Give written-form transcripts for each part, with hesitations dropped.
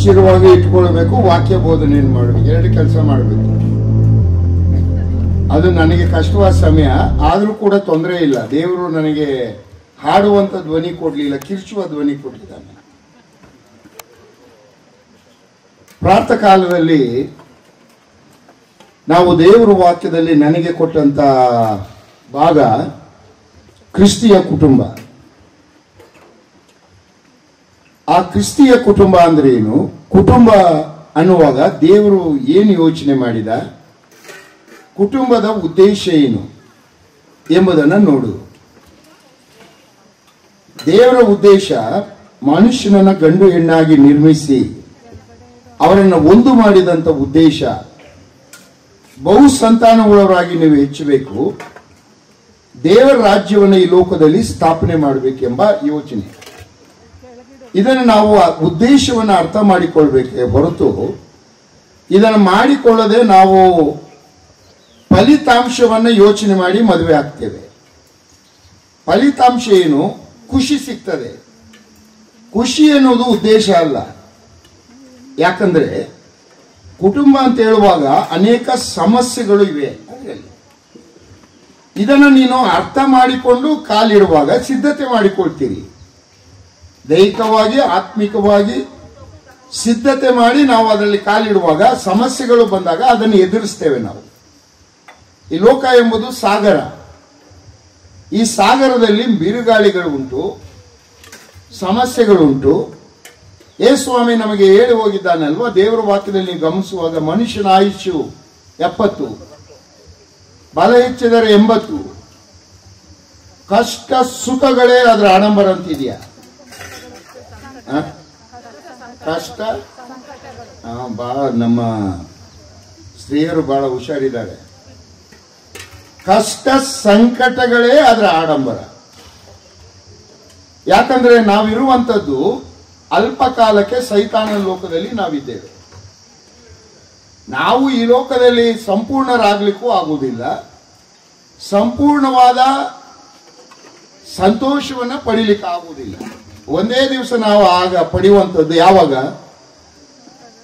ಎಚ್ಚರವಾಗಿ ಇಟ್ಕೊಳ್ಬೇಕು, ವಾಕ್ಯ ಬೋಧನೆಯನ್ನು ಮಾಡಬೇಕು, ಎರಡು ಕೆಲಸ ಮಾಡಬೇಕು. ಅದು ನನಗೆ ಕಷ್ಟವಾದ ಸಮಯ ಆದರೂ ಕೂಡ ತೊಂದರೆ ಇಲ್ಲ. ದೇವರು ನನಗೆ ಹಾಡುವಂತ ಧ್ವನಿ ಕೊಡ್ಲಿಲ್ಲ, ಕಿರ್ಚುವ ಧ್ವನಿ ಕೊಟ್ಟಿದ್ದಾನೆ. ಪ್ರಾತಃ ಕಾಲದಲ್ಲಿ ನಾವು ದೇವರ ವಾಕ್ಯದಲ್ಲಿ ನನಗೆ ಕೊಟ್ಟಂತ ಭಾಗ ಕ್ರಿಸ್ತಿಯ ಕುಟುಂಬ. ಆ ಕ್ರಿಸ್ತಿಯ ಕುಟುಂಬ ಅಂದ್ರೆ ಏನು, ಕುಟುಂಬ ಅನ್ನುವಾಗ ದೇವರು ಏನು ಯೋಚನೆ ಮಾಡಿದ, ಕುಟುಂಬದ ಉದ್ದೇಶ ಏನು ಎಂಬುದನ್ನು ನೋಡು. ದೇವರ ಉದ್ದೇಶ ಮನುಷ್ಯನನ್ನ ಗಂಡು ಹೆಣ್ಣಾಗಿ ನಿರ್ಮಿಸಿ ಅವರನ್ನು ಒಂದು ಮಾಡಿದಂತ ಉದ್ದೇಶ ಬಹು ಸಂತಾನವುಳ್ಳವರಾಗಿ ನೀವು ಹೆಚ್ಚಬೇಕು, ದೇವರ ರಾಜ್ಯವನ್ನು ಈ ಲೋಕದಲ್ಲಿ ಸ್ಥಾಪನೆ ಮಾಡಬೇಕೆಂಬ ಯೋಚನೆ. ಇದನ್ನು ನಾವು ಉದ್ದೇಶವನ್ನು ಅರ್ಥ ಮಾಡಿಕೊಳ್ಬೇಕೆ ಹೊರತು ಇದನ್ನು ಮಾಡಿಕೊಳ್ಳದೆ ನಾವು ಫಲಿತಾಂಶವನ್ನು ಯೋಚನೆ ಮಾಡಿ ಮದುವೆ ಆಗ್ತೇವೆ. ಫಲಿತಾಂಶ ಏನು? ಖುಷಿ ಸಿಗ್ತದೆ. ಖುಷಿ ಅನ್ನೋದು ಉದ್ದೇಶ ಅಲ್ಲ. ಯಾಕಂದ್ರೆ ಕುಟುಂಬ ಅಂತ ಹೇಳುವಾಗ ಅನೇಕ ಸಮಸ್ಯೆಗಳು ಇವೆ. ಇದನ್ನು ನೀನು ಅರ್ಥ ಮಾಡಿಕೊಂಡು ಕಾಲಿಡುವಾಗ ಸಿದ್ಧತೆ ಮಾಡಿಕೊಳ್ತೀರಿ. ದೈಹಿಕವಾಗಿ ಆತ್ಮಿಕವಾಗಿ ಸಿದ್ಧತೆ ಮಾಡಿ ನಾವು ಅದರಲ್ಲಿ ಕಾಲಿಡುವಾಗ ಸಮಸ್ಯೆಗಳು ಬಂದಾಗ ಅದನ್ನು ಎದುರಿಸ್ತೇವೆ ನಾವು. ಈ ಲೋಕ ಎಂಬುದು ಸಾಗರ. ಈ ಸಾಗರದಲ್ಲಿ ಬಿರುಗಾಳಿಗಳು ಉಂಟು, ಸಮಸ್ಯೆಗಳುಂಟು. ಸ್ವಾಮಿ ನಮಗೆ ಹೇಳಿ ಹೋಗಿದ್ದಾನಲ್ವಾ, ದೇವರ ವಾಕ್ಯದಲ್ಲಿ ಗಮನಿಸುವಾಗ ಮನುಷ್ಯನ ಆಯುಷ್ಯು 70, ಬಲ ಹೆಚ್ಚಿದರೆ 80, ಕಷ್ಟ ಸುಖಗಳೇ ಅದರ ಆಡಂಬರ ಅಂತಿದೆಯಾ? ಕಷ್ಟ ಬಹಳ ನಮ್ಮ ಸ್ತ್ರೀಯರು ಬಹಳ ಹುಷಾರಿದ್ದಾರೆ. ಕಷ್ಟ ಸಂಕಟಗಳೇ ಅದರ ಆಡಂಬರ. ಯಾಕಂದ್ರೆ ನಾವಿರುವಂತದ್ದು ಅಲ್ಪ ಕಾಲಕ್ಕೆ ಸೈತಾನ ಲೋಕದಲ್ಲಿ ನಾವಿದ್ದೇವೆ. ನಾವು ಈ ಲೋಕದಲ್ಲಿ ಸಂಪೂರ್ಣರಾಗ್ಲಿಕ್ಕೂ ಆಗುವುದಿಲ್ಲ. ಸಂಪೂರ್ಣವಾದ ಸಂತೋಷವನ್ನ ಪಡಿಲಿಕ್ಕೆ ಆಗುವುದಿಲ್ಲ. ಒಂದೇ ದಿವಸ ನಾವು ಆಗ ಪಡೆಯುವಂಥದ್ದು ಯಾವಾಗ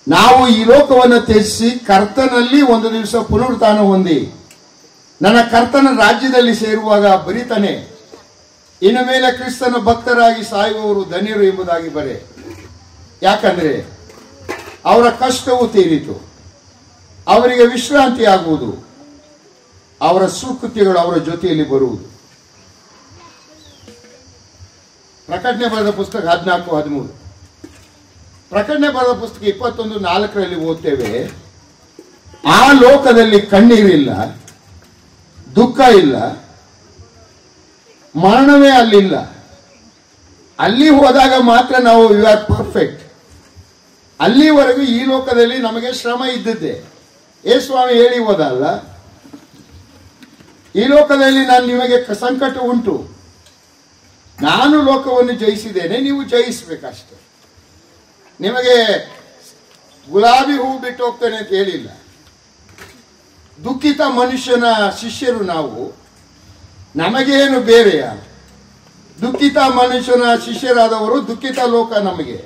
ನಾವು ಈ ಲೋಕವನ್ನು ತ್ಯಜಿಸಿ ಕರ್ತನಲ್ಲಿ ಒಂದು ದಿವಸ ಪುನರುತ್ಥಾನ ಹೊಂದಿ ನನ್ನ ಕರ್ತನ ರಾಜ್ಯದಲ್ಲಿ ಸೇರುವಾಗ ಬರೀತಾನೆ, ಇನ್ನು ಮೇಲೆ ಕ್ರಿಸ್ತನ ಭಕ್ತರಾಗಿ ಸಾಯುವವರು ಧನ್ಯರು ಎಂಬುದಾಗಿ ಬರೆ. ಯಾಕಂದ್ರೆ ಅವರ ಕಷ್ಟವು ತೀರಿತು, ಅವರಿಗೆ ವಿಶ್ರಾಂತಿ ಆಗುವುದು, ಅವರ ಸುಕೃತ್ಯಗಳು ಅವರ ಜೊತೆಯಲ್ಲಿ ಬರುವುದು. ಪ್ರಕಟಣೆ ಬರೆದ ಪುಸ್ತಕ 14:13, ಪ್ರಕಟಣೆ ಬರೆದ ಪುಸ್ತಕ 21:4 ಓದ್ತೇವೆ, ಆ ಲೋಕದಲ್ಲಿ ಕಣ್ಣೀರಿಲ್ಲ, ದುಃಖ ಇಲ್ಲ, ಮರಣವೇ ಅಲ್ಲಿಲ್ಲ. ಅಲ್ಲಿ ಹೋದಾಗ ಮಾತ್ರ ನಾವು ಯು ಆರ್ ಪರ್ಫೆಕ್ಟ್. ಅಲ್ಲಿವರೆಗೂ ಈ ಲೋಕದಲ್ಲಿ ನಮಗೆ ಶ್ರಮ ಇದ್ದದ್ದೇ. ಸ್ವಾಮಿ ಹೇಳಿ ಹೋದಲ್ಲ, ಈ ಲೋಕದಲ್ಲಿ ನಾನು ನಿಮಗೆ ಸಂಕಟ ಉಂಟು, ನಾನು ಲೋಕವನ್ನು ಜಯಿಸಿದ್ದೇನೆ, ನೀವು ಜಯಿಸ್ಬೇಕಷ್ಟೆ. ನಿಮಗೆ ಗುಲಾಬಿ ಹೂ ಬಿಟ್ಟು ಹೋಗ್ತೇನೆ ಅಂತ ಹೇಳಿಲ್ಲ. ದುಃಖಿತ ಮನುಷ್ಯನ ಶಿಷ್ಯರು ನಾವು, ನಮಗೇನು ಬೇರೆಯ? ದುಃಖಿತ ಮನುಷ್ಯನ ಶಿಷ್ಯರಾದವರು, ದುಃಖಿತ ಲೋಕ ನಮಗೆ.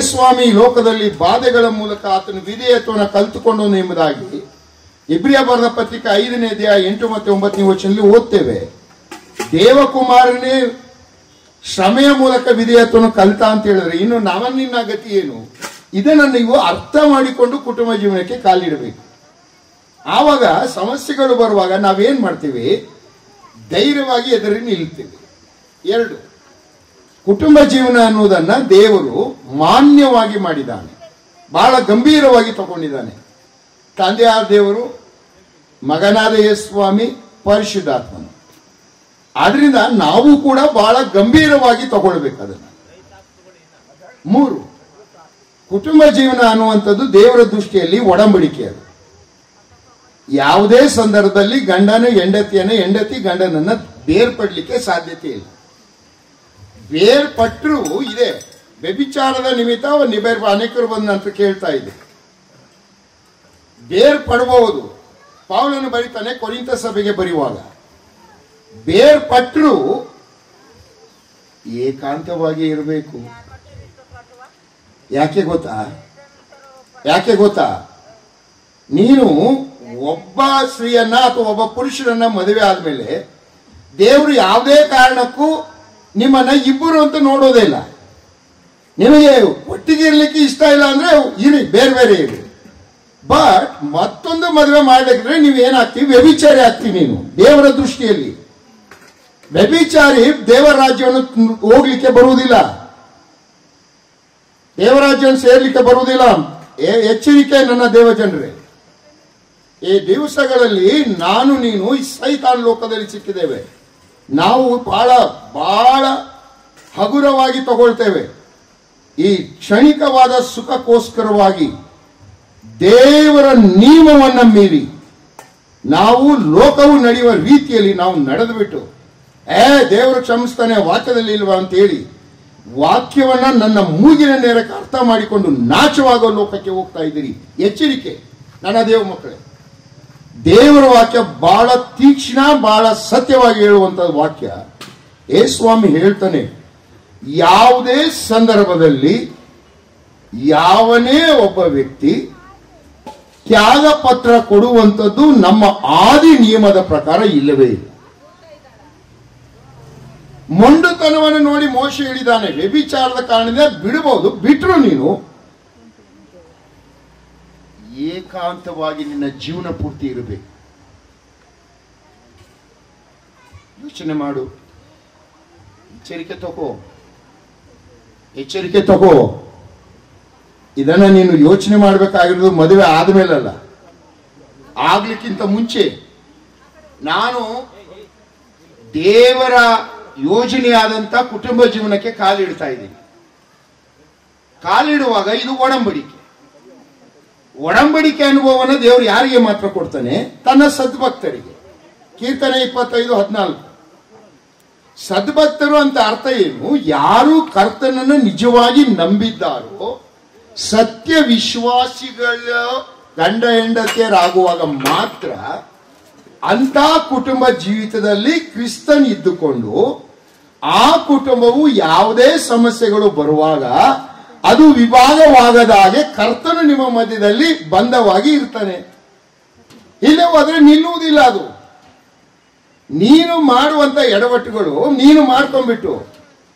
ಸ್ವಾಮಿ ಲೋಕದಲ್ಲಿ ಬಾಧೆಗಳ ಮೂಲಕ ಆತನ ವಿಧೇಯತ್ವವನ್ನು ಕಲಿತುಕೊಂಡವನು ಎಂಬುದಾಗಿ ಇಬ್ರಿಯ ಬರೆದ ಪತ್ರಿಕೆ 5ನೇ ಅಧ್ಯಾಯ 8 ಮತ್ತು 9ನೇ ವಚನದಲ್ಲಿ ಓದ್ತೇವೆ. ದೇವಕುಮಾರನೇ ಶ್ರಮೆಯ ಮೂಲಕ ವಿಧೇಯತ್ವವನ್ನು ಕಲಿತ ಅಂತ ಹೇಳಿದ್ರೆ ಇನ್ನು ನಿನ್ನ ಗತಿ ಏನು? ಇದನ್ನು ನೀವು ಅರ್ಥ ಮಾಡಿಕೊಂಡು ಕುಟುಂಬ ಜೀವನಕ್ಕೆ ಕಾಲಿಡಬೇಕು. ಆವಾಗ ಸಮಸ್ಯೆಗಳು ಬರುವಾಗ ನಾವೇನ್ ಮಾಡ್ತೀವಿ? ಧೈರ್ಯವಾಗಿ ಎದುರಿ ನಿಲ್ತೀವಿ. 2, ಕುಟುಂಬ ಜೀವನ ಅನ್ನುವುದನ್ನ ದೇವರು ಮಾನ್ಯವಾಗಿ ಮಾಡಿದ್ದಾನೆ, ಬಹಳ ಗಂಭೀರವಾಗಿ ತಗೊಂಡಿದ್ದಾನೆ. ತಂದೆಯಾದ ದೇವರು, ಮಗನಾದ ಸ್ವಾಮಿ, ಪರಿಶುದ್ಧಾತ್ಮನು. ಆದ್ರಿಂದ ನಾವು ಕೂಡ ಬಹಳ ಗಂಭೀರವಾಗಿ ತಗೊಳ್ಬೇಕು ಅದನ್ನ. 3, ಕುಟುಂಬ ಜೀವನ ಅನ್ನುವಂಥದ್ದು ದೇವರ ದೃಷ್ಟಿಯಲ್ಲಿ ಒಡಂಬಡಿಕೆ. ಅದು ಯಾವುದೇ ಸಂದರ್ಭದಲ್ಲಿ ಗಂಡನ ಹೆಂಡತಿ ಗಂಡನನ್ನ ಬೇರ್ಪಡ್ಲಿಕ್ಕೆ ಸಾಧ್ಯತೆ ಇಲ್ಲ. ಬೇರ್ಪಟ್ಟರು ಇದೆ, ವ್ಯಭಿಚಾರದ ನಿಮಿತ್ತ ಅನೇಕರು ಬಂದ ನಂತರ ಕೇಳ್ತಾ ಇದೆ, ಬೇರ್ಪಡಬಹುದು. ಪೌಲನು ಬರೀತಾನೆ ಕೊರಿಂಥ ಸಭೆಗೆ ಬರೆಯುವಾಗ, ಬೇರ್ಪಟ್ಟರು ಏಕಾಂತವಾಗಿ ಇರಬೇಕು. ಯಾಕೆ ಗೊತ್ತಾ? ಯಾಕೆ ಗೊತ್ತಾ? ನೀನು ಒಬ್ಬ ಸ್ತ್ರೀಯನ್ನ ಅಥವಾ ಒಬ್ಬ ಪುರುಷರನ್ನ ಮದುವೆ ಆದ್ಮೇಲೆ ದೇವರು ಯಾವುದೇ ಕಾರಣಕ್ಕೂ ನಿಮ್ಮನ್ನ ಇಬ್ಬರು ಅಂತ ನೋಡೋದೇ ಇಲ್ಲ. ನಿಮಗೆ ಒಟ್ಟಿಗೆ ಇರ್ಲಿಕ್ಕೆ ಇಷ್ಟ ಇಲ್ಲ ಅಂದ್ರೆ ಇರಿ, ಬೇರೆ ಬೇರೆ ಇರಿ. ಬಟ್ ಮತ್ತೊಂದು ಮದುವೆ ಮಾಡ್ಲಿಕ್ಕೆ ನೀವು ಏನಾಗ್ತೀವಿ? ವ್ಯಭಿಚಾರಿ ಆಗ್ತೀವಿ ನೀನು ದೇವರ ದೃಷ್ಟಿಯಲ್ಲಿ. ವ್ಯಭಿಚಾರಿ ದೇವರ ರಾಜ್ಯವನ್ನು ಹೋಗ್ಲಿಕ್ಕೆ ಬರುವುದಿಲ್ಲ, ದೇವರಾಜ್ಯವನ್ನು ಸೇರ್ಲಿಕ್ಕೆ ಬರುವುದಿಲ್ಲ. ಎಚ್ಚರಿಕೆ ನನ್ನ ದೇವ ಜನರೇ. ಈ ದಿವಸಗಳಲ್ಲಿ ನಾನು ನೀನು ಈ ಸೈತಾನ್ ಲೋಕದಲ್ಲಿ ಸಿಕ್ಕಿದ್ದೇವೆ. ನಾವು ಬಹಳ ಬಹಳ ಹಗುರವಾಗಿ ತಗೊಳ್ತೇವೆ. ಈ ಕ್ಷಣಿಕವಾದ ಸುಖಕ್ಕೋಸ್ಕರವಾಗಿ ದೇವರ ನಿಯಮವನ್ನ ಮೀರಿ ನಾವು ಲೋಕವು ನಡೆಯುವ ರೀತಿಯಲ್ಲಿ ನಾವು ನಡೆದು ಬಿಟ್ಟು ದೇವರು ಕ್ಷಮಿಸ್ತಾನೆ ವಾಕ್ಯದಲ್ಲಿ ಇಲ್ವಾ ಅಂತ ಹೇಳಿ ವಾಕ್ಯವನ್ನ ನನ್ನ ಮೂಗಿನ ನೇರಕ್ಕೆ ಅರ್ಥ ಮಾಡಿಕೊಂಡು ನಾಶವಾಗೋ ಲೋಕಕ್ಕೆ ಹೋಗ್ತಾ ಇದ್ದೀರಿ. ಎಚ್ಚರಿಕೆ ನನ್ನ ದೇವ ಮಕ್ಕಳೇ. ದೇವರ ವಾಕ್ಯ ಬಹಳ ತೀಕ್ಷ್ಣ, ಬಹಳ ಸತ್ಯವಾಗಿ ಹೇಳುವಂತ ವಾಕ್ಯ. ಸ್ವಾಮಿ ಹೇಳ್ತಾನೆ, ಯಾವುದೇ ಸಂದರ್ಭದಲ್ಲಿ ಯಾವನೇ ಒಬ್ಬ ವ್ಯಕ್ತಿ ತ್ಯಾಗ ಪತ್ರ ಕೊಡುವಂಥದ್ದು ನಮ್ಮ ಆದಿ ನಿಯಮದ ಪ್ರಕಾರ ಇಲ್ಲವೇ ಇಲ್ಲ. ಮೊಂಡುತನವನ್ನು ನೋಡಿ ಮೋಶೆ ಹೇಳಿದಾನೆ, ವ್ಯಭಿಚಾರದ ಕಾರಣದಿಂದ ಬಿಡಬಹುದು, ಬಿಟ್ರು ನೀನು ಏಕಾಂತವಾಗಿ ನಿನ್ನ ಜೀವನ ಪೂರ್ತಿ ಇರಬೇಕು. ಯೋಚನೆ ಮಾಡು, ಎಚ್ಚರಿಕೆ ತಗೋ, ಎಚ್ಚರಿಕೆ ತಗೋ. ಇದನ್ನ ನೀನು ಯೋಚನೆ ಮಾಡಬೇಕಾಗಿರೋದು ಮದುವೆ ಆದ್ಮೇಲಲ್ಲ, ಆಗ್ಲಿಕ್ಕಿಂತ ಮುಂಚೆ. ನಾನು ದೇವರ ಯೋಜನೆಯಾದಂತ ಕುಟುಂಬ ಜೀವನಕ್ಕೆ ಕಾಲಿಡ್ತಾ ಇದ್ದೀನಿ. ಕಾಲಿಡುವಾಗ ಇದು ಒಡಂಬಡಿಕೆ. ಒಡಂಬಡಿಕೆ ಅನುಭವನ ದೇವರು ಯಾರಿಗೆ ಮಾತ್ರ ಕೊಡ್ತಾನೆ? ತನ್ನ ಸದ್ಭಕ್ತರಿಗೆ. ಕೀರ್ತನೆ 25:14. ಸದ್ಭಕ್ತರು ಅಂತ ಅರ್ಥ ಏನು? ಯಾರು ಕರ್ತನನ್ನು ನಿಜವಾಗಿ ನಂಬಿದ್ದಾರೋ, ಸತ್ಯ ವಿಶ್ವಾಸಿಗಳ ಗಂಡ ಹೆಂಡತಿಯರಾಗುವಾಗ ಮಾತ್ರ ಅಂತ ಕುಟುಂಬ ಜೀವಿತದಲ್ಲಿ ಕ್ರಿಸ್ತನ್ ಇದ್ದುಕೊಂಡು ಆ ಕುಟುಂಬವು ಯಾವುದೇ ಸಮಸ್ಯೆಗಳು ಬರುವಾಗ ಅದು ವಿಭಾಗವಾಗದ ಹಾಗೆ ಕರ್ತನು ನಿಮ್ಮ ಮಧ್ಯದಲ್ಲಿ ಬಂಧವಾಗಿ ಇರ್ತಾನೆ. ಇಲ್ಲೇ ಹೋದ್ರೆ ನಿಲ್ಲುವುದಿಲ್ಲ. ಅದು ನೀನು ಮಾಡುವಂತ ಎಡವಟ್ಟುಗಳು ನೀನು ಮಾಡ್ಕೊಂಡ್ಬಿಟ್ಟು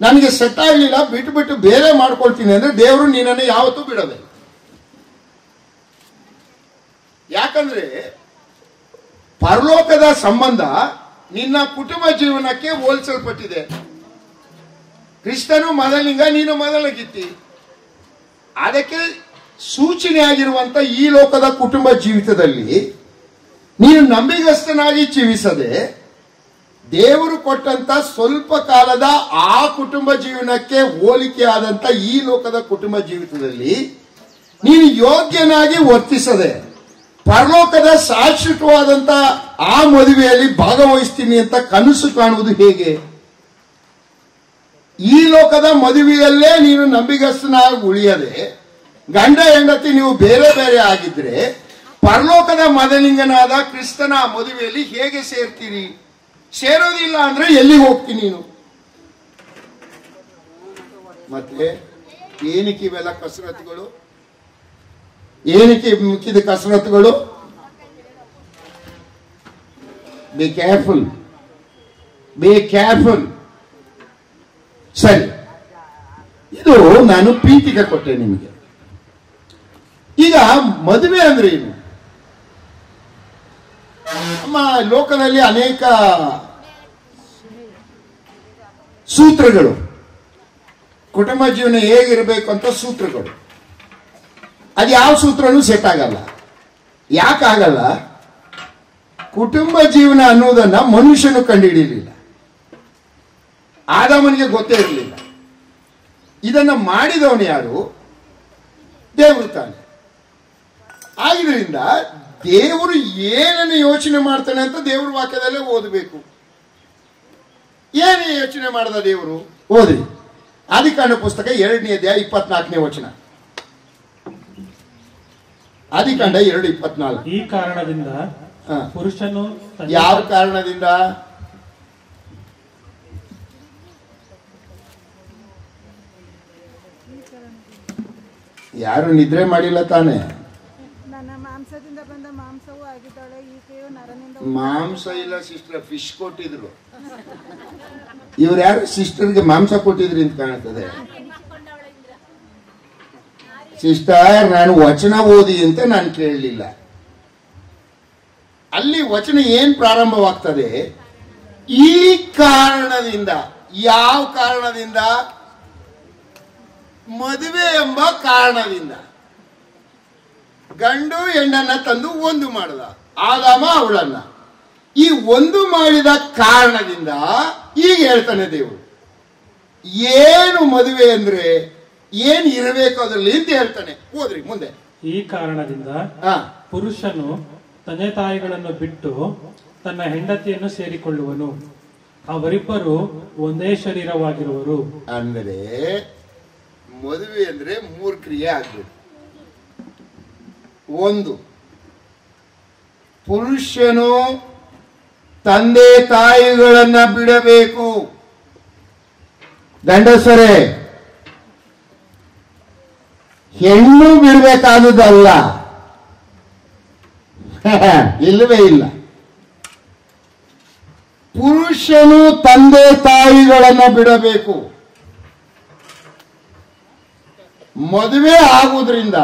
ನನಗೆ ಸೆಟ್ ಆಗಲಿಲ್ಲ ಬಿಟ್ಟು ಬಿಟ್ಟು ಬೇರೆ ಮಾಡ್ಕೊಳ್ತೀನಿ ಅಂದ್ರೆ ದೇವರು ನಿನ್ನನ್ನು ಯಾವತ್ತೂ ಬಿಡೋದೆ. ಯಾಕಂದ್ರೆ ಪರಲೋಕದ ಸಂಬಂಧ ನಿನ್ನ ಕುಟುಂಬ ಜೀವನಕ್ಕೆ ಹೋಲಿಸಲ್ಪಟ್ಟಿದೆ. ಕ್ರಿಸ್ತನು ಮೊದಲಿಂಗ, ನೀನು ಮೊದಲಗಿತ್ತಿ. ಅದಕ್ಕೆ ಸೂಚನೆ ಆಗಿರುವಂತ ಈ ಲೋಕದ ಕುಟುಂಬ ಜೀವಿತದಲ್ಲಿ ನೀನು ನಂಬಿಗಸ್ತನಾಗಿ ಜೀವಿಸದೆ ದೇವರು ಕೊಟ್ಟಂತ ಸ್ವಲ್ಪ ಕಾಲದ ಆ ಕುಟುಂಬ ಜೀವನಕ್ಕೆ ಹೋಲಿಕೆ ಆದಂತ ಈ ಲೋಕದ ಕುಟುಂಬ ಜೀವಿತದಲ್ಲಿ ನೀನು ಯೋಗ್ಯನಾಗಿ ವರ್ತಿಸದೆ ಪರಲೋಕದ ಶಾಶ್ವತವಾದಂತ ಆ ಮದುವೆಯಲ್ಲಿ ಭಾಗವಹಿಸ್ತೀನಿ ಅಂತ ಕನಸು ಕಾಣುವುದು ಹೇಗೆ? ಈ ಲೋಕದ ಮದುವೆಯಲ್ಲೇ ನೀನು ನಂಬಿಗಸ್ತನಾಗಿ ಉಳಿಯದೆ ಗಂಡ ಹೆಂಡತಿ ನೀವು ಬೇರೆ ಬೇರೆ ಆಗಿದ್ರೆ ಪರಲೋಕದ ಮೊದಲಿಂಗನಾದ ಕ್ರಿಸ್ತನ ಮದುವೆಯಲ್ಲಿ ಹೇಗೆ ಸೇರ್ತೀರಿ? ಸೇರೋದಿಲ್ಲ ಅಂದ್ರೆ ಎಲ್ಲಿಗೆ ಹೋಗ್ತೀನಿ ನೀನು? ಮತ್ತೆ ಏನಕ್ಕೆ ಇವೆಲ್ಲ ಕಸರತ್ತುಗಳು? ಏನಕ್ಕೆ ಮುಖ್ಯದ ಕಸರತ್ತುಗಳು? Be careful, be careful. ಸರಿ, ಇದು ನಾನು ಪ್ರೀತಿಗೆ ಕೊಟ್ಟೆ ನಿಮಗೆ. ಈಗ ಮದುವೆ ಅಂದ್ರೆ ಏನು? ನಮ್ಮ ಲೋಕದಲ್ಲಿ ಅನೇಕ ಸೂತ್ರಗಳು, ಕುಟುಂಬ ಜೀವನ ಹೇಗಿರಬೇಕು ಅಂತ ಸೂತ್ರಗಳು. ಅದು ಯಾವ ಸೂತ್ರನೂ ಸೆಟ್ ಆಗಲ್ಲ. ಯಾಕಾಗಲ್ಲ? ಕುಟುಂಬ ಜೀವನ ಅನ್ನೋದನ್ನ ಮನುಷ್ಯನು ಕಂಡುಹಿಡಿಯಲಿಲ್ಲ. ಆದಾಮನಿಗೆ ಗೊತ್ತೇ ಇರಲಿಲ್ಲ. ಇದನ್ನ ಮಾಡಿದವನು ಯಾರು? ದೇವರು ತಾನೆ. ಆಗಿದ್ರಿಂದ ದೇವರು ಏನನ್ನು ಯೋಚನೆ ಮಾಡ್ತಾನೆ ಅಂತ ದೇವ್ರ ವಾಕ್ಯದಲ್ಲೇ ಓದಬೇಕು. ಏನೇ ಯೋಚನೆ ಮಾಡದ ದೇವರು? ಓದ್ರಿ ಆದಿಕಾಂಡ ಪುಸ್ತಕ 2ನೇ ಅಧ್ಯಾಯ 24ನೇ ವಚನ. ಆದಿಕಾಂಡ 2:24. ಈ ಕಾರಣದಿಂದ ಪುರುಷನು, ಯಾವ ಕಾರಣದಿಂದ? ಯಾರು ನಿದ್ರೆ ಮಾಡಿಲ್ಲ ತಾನೆ? ನನ್ನ ಮಾಂಸದಿಂದ ಬಂದ ಮಾಂಸವೂ ಆಗಿದ್ದಾಳೆ, ಈಕೆಯು ನರನಿಂದ. ಮಾಂಸ ಇಲ್ಲ ಸಿಸ್ಟರ್, ಫಿಶ್ ಕೊಟ್ಟಿದ್ರು. ಇವ್ರು ಯಾರು ಸಿಸ್ಟರ್ಗೆ ಮಾಂಸ ಕೊಟ್ಟಿದ್ರಿ ಅಂತ ಕಾಣ್ತದೆ. ಸಿಸ್ಟರ್, ನಾನು ವಚನ ಓದಿ ಅಂತ ನಾನು ಕೇಳಲಿಲ್ಲ. ಅಲ್ಲಿ ವಚನ ಏನ್ ಪ್ರಾರಂಭವಾಗ್ತದೆ? ಈ ಕಾರಣದಿಂದ. ಯಾವ ಕಾರಣದಿಂದ? ಮದುವೆ ಎಂಬ ಕಾರಣದಿಂದ. ಗಂಡು ಹೆಣ್ಣನ್ನ ತಂದು ಒಂದು ಮಾಡದ, ಆದಾಮ ಅವಳನ್ನ. ಈ ಒಂದು ಮಾಡಿದ ಕಾರಣದಿಂದ ಈಗ ಹೇಳ್ತಾನೆ ದೇವರು, ಏನು ಮದುವೆ ಅಂದ್ರೆ ಏನ್ ಇರಬೇಕು ಅದರಲ್ಲಿ ಅಂತ ಹೇಳ್ತಾನೆ. ಓದ್ರಿ ಮುಂದೆ. ಈ ಕಾರಣದಿಂದ ಪುರುಷನು ತಂದೆ ತಾಯಿಗಳನ್ನು ಬಿಟ್ಟು ತನ್ನ ಹೆಂಡತಿಯನ್ನು ಸೇರಿಕೊಳ್ಳುವನು, ಅವರಿಬ್ಬರು ಒಂದೇ ಶರೀರವಾಗಿರುವರು. ಅಂದರೆ ಮದುವೆ ಅಂದ್ರೆ 3 ಕ್ರಿಯೆ ಆಗ್ಬೇಕು. ಒಂದು, ಪುರುಷನು ತಂದೆ ತಾಯಿಗಳನ್ನ ಬಿಡಬೇಕು. ಗಂಡಸರೇ, ಹೆಣ್ಣು ಬಿಡಬೇಕಾದುದಲ್ಲ. ಇಲ್ಲವೇ ಇಲ್ಲ. ಪುರುಷನು ತಂದೆ ತಾಯಿಗಳನ್ನ ಬಿಡಬೇಕು. ಮದುವೆ ಆಗುವುದರಿಂದ